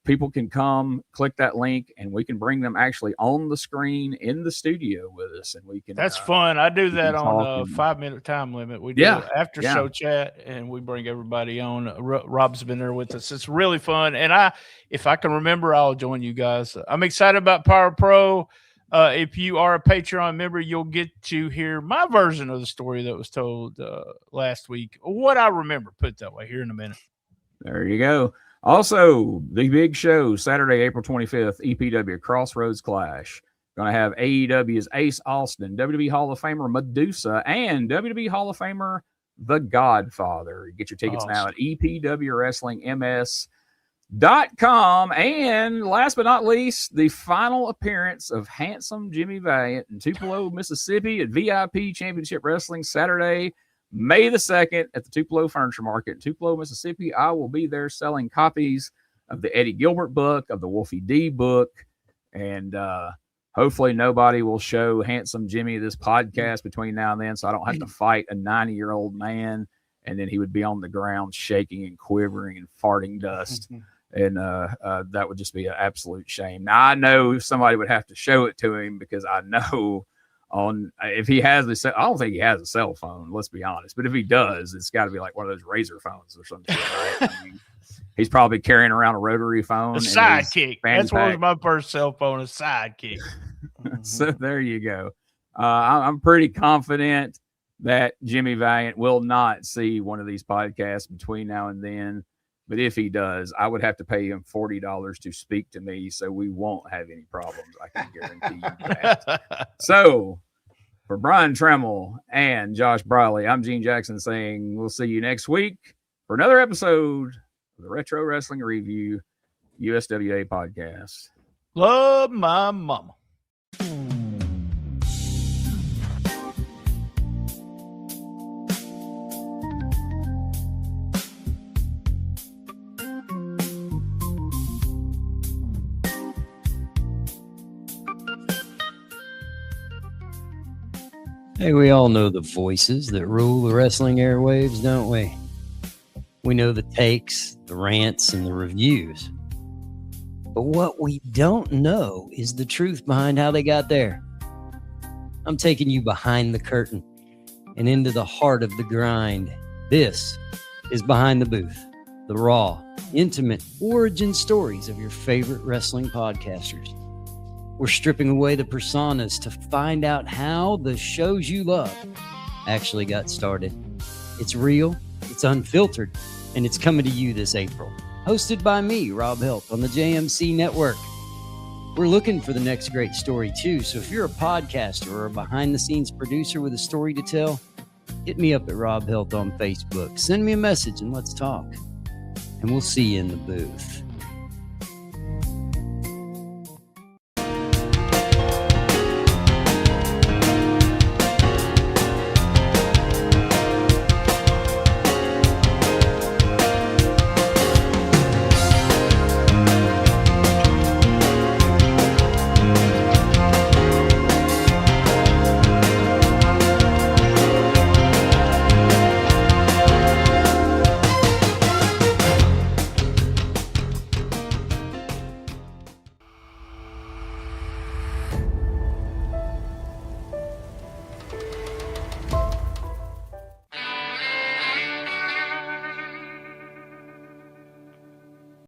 B: people can come, click that link, and we can bring them actually on the screen in the studio with us. And we can.
D: That's fun. I do that on a 5-minute time limit. We do after show chat, and we bring everybody on. Rob's been there with us. It's really fun. And if I can remember, I'll join you guys. I'm excited about Power Pro. If you are a Patreon member, you'll get to hear my version of the story that was told last week. What I remember, put it that way, here in a minute.
B: There you go. Also, the big show, Saturday, April 25th, EPW Crossroads Clash. Going to have AEW's Ace Austin, WWE Hall of Famer Medusa, and WWE Hall of Famer The Godfather. Get your tickets now at EPWWrestlingMS.com. And last but not least, the final appearance of handsome Jimmy Valiant in Tupelo, Mississippi at VIP Championship Wrestling Saturday, May the 2nd at the Tupelo Furniture Market in Tupelo, Mississippi. I will be there selling copies of the Eddie Gilbert book, of the Wolfie D book, and hopefully nobody will show handsome Jimmy this podcast between now and then, so I don't have to fight a 90-year-old man, and then he would be on the ground shaking and quivering and farting dust. And that would just be an absolute shame. Now, I know somebody would have to show it to him, because I know if he has I don't think he has a cell phone, let's be honest. But if he does, it's got to be like one of those razor phones or something. Right? I mean, he's probably carrying around a rotary phone.
D: A Sidekick. That's what was my first cell phone, a Sidekick.
B: So there you go. I'm pretty confident that Jimmy Valiant will not see one of these podcasts between now and then. But if he does, I would have to pay him $40 to speak to me, so we won't have any problems. I can guarantee you that. So, for Brian Tremmel and Josh Briley, I'm Gene Jackson saying we'll see you next week for another episode of the Retro Wrestling Review USWA podcast.
D: Love my mama.
N: Hey, we all know the voices that rule the wrestling airwaves, don't we? We know the takes, the rants, and the reviews. But what we don't know is the truth behind how they got there. I'm taking you behind the curtain and into the heart of the grind. This is Behind the Booth, the raw, intimate origin stories of your favorite wrestling podcasters. We're stripping away the personas to find out how the shows you love actually got started. It's real, it's unfiltered, and it's coming to you this April. Hosted by me, Rob Helt, on the JMC Network. We're looking for the next great story, too, so if you're a podcaster or a behind-the-scenes producer with a story to tell, hit me up at Rob Helt on Facebook. Send me a message and let's talk. And we'll see you in the booth.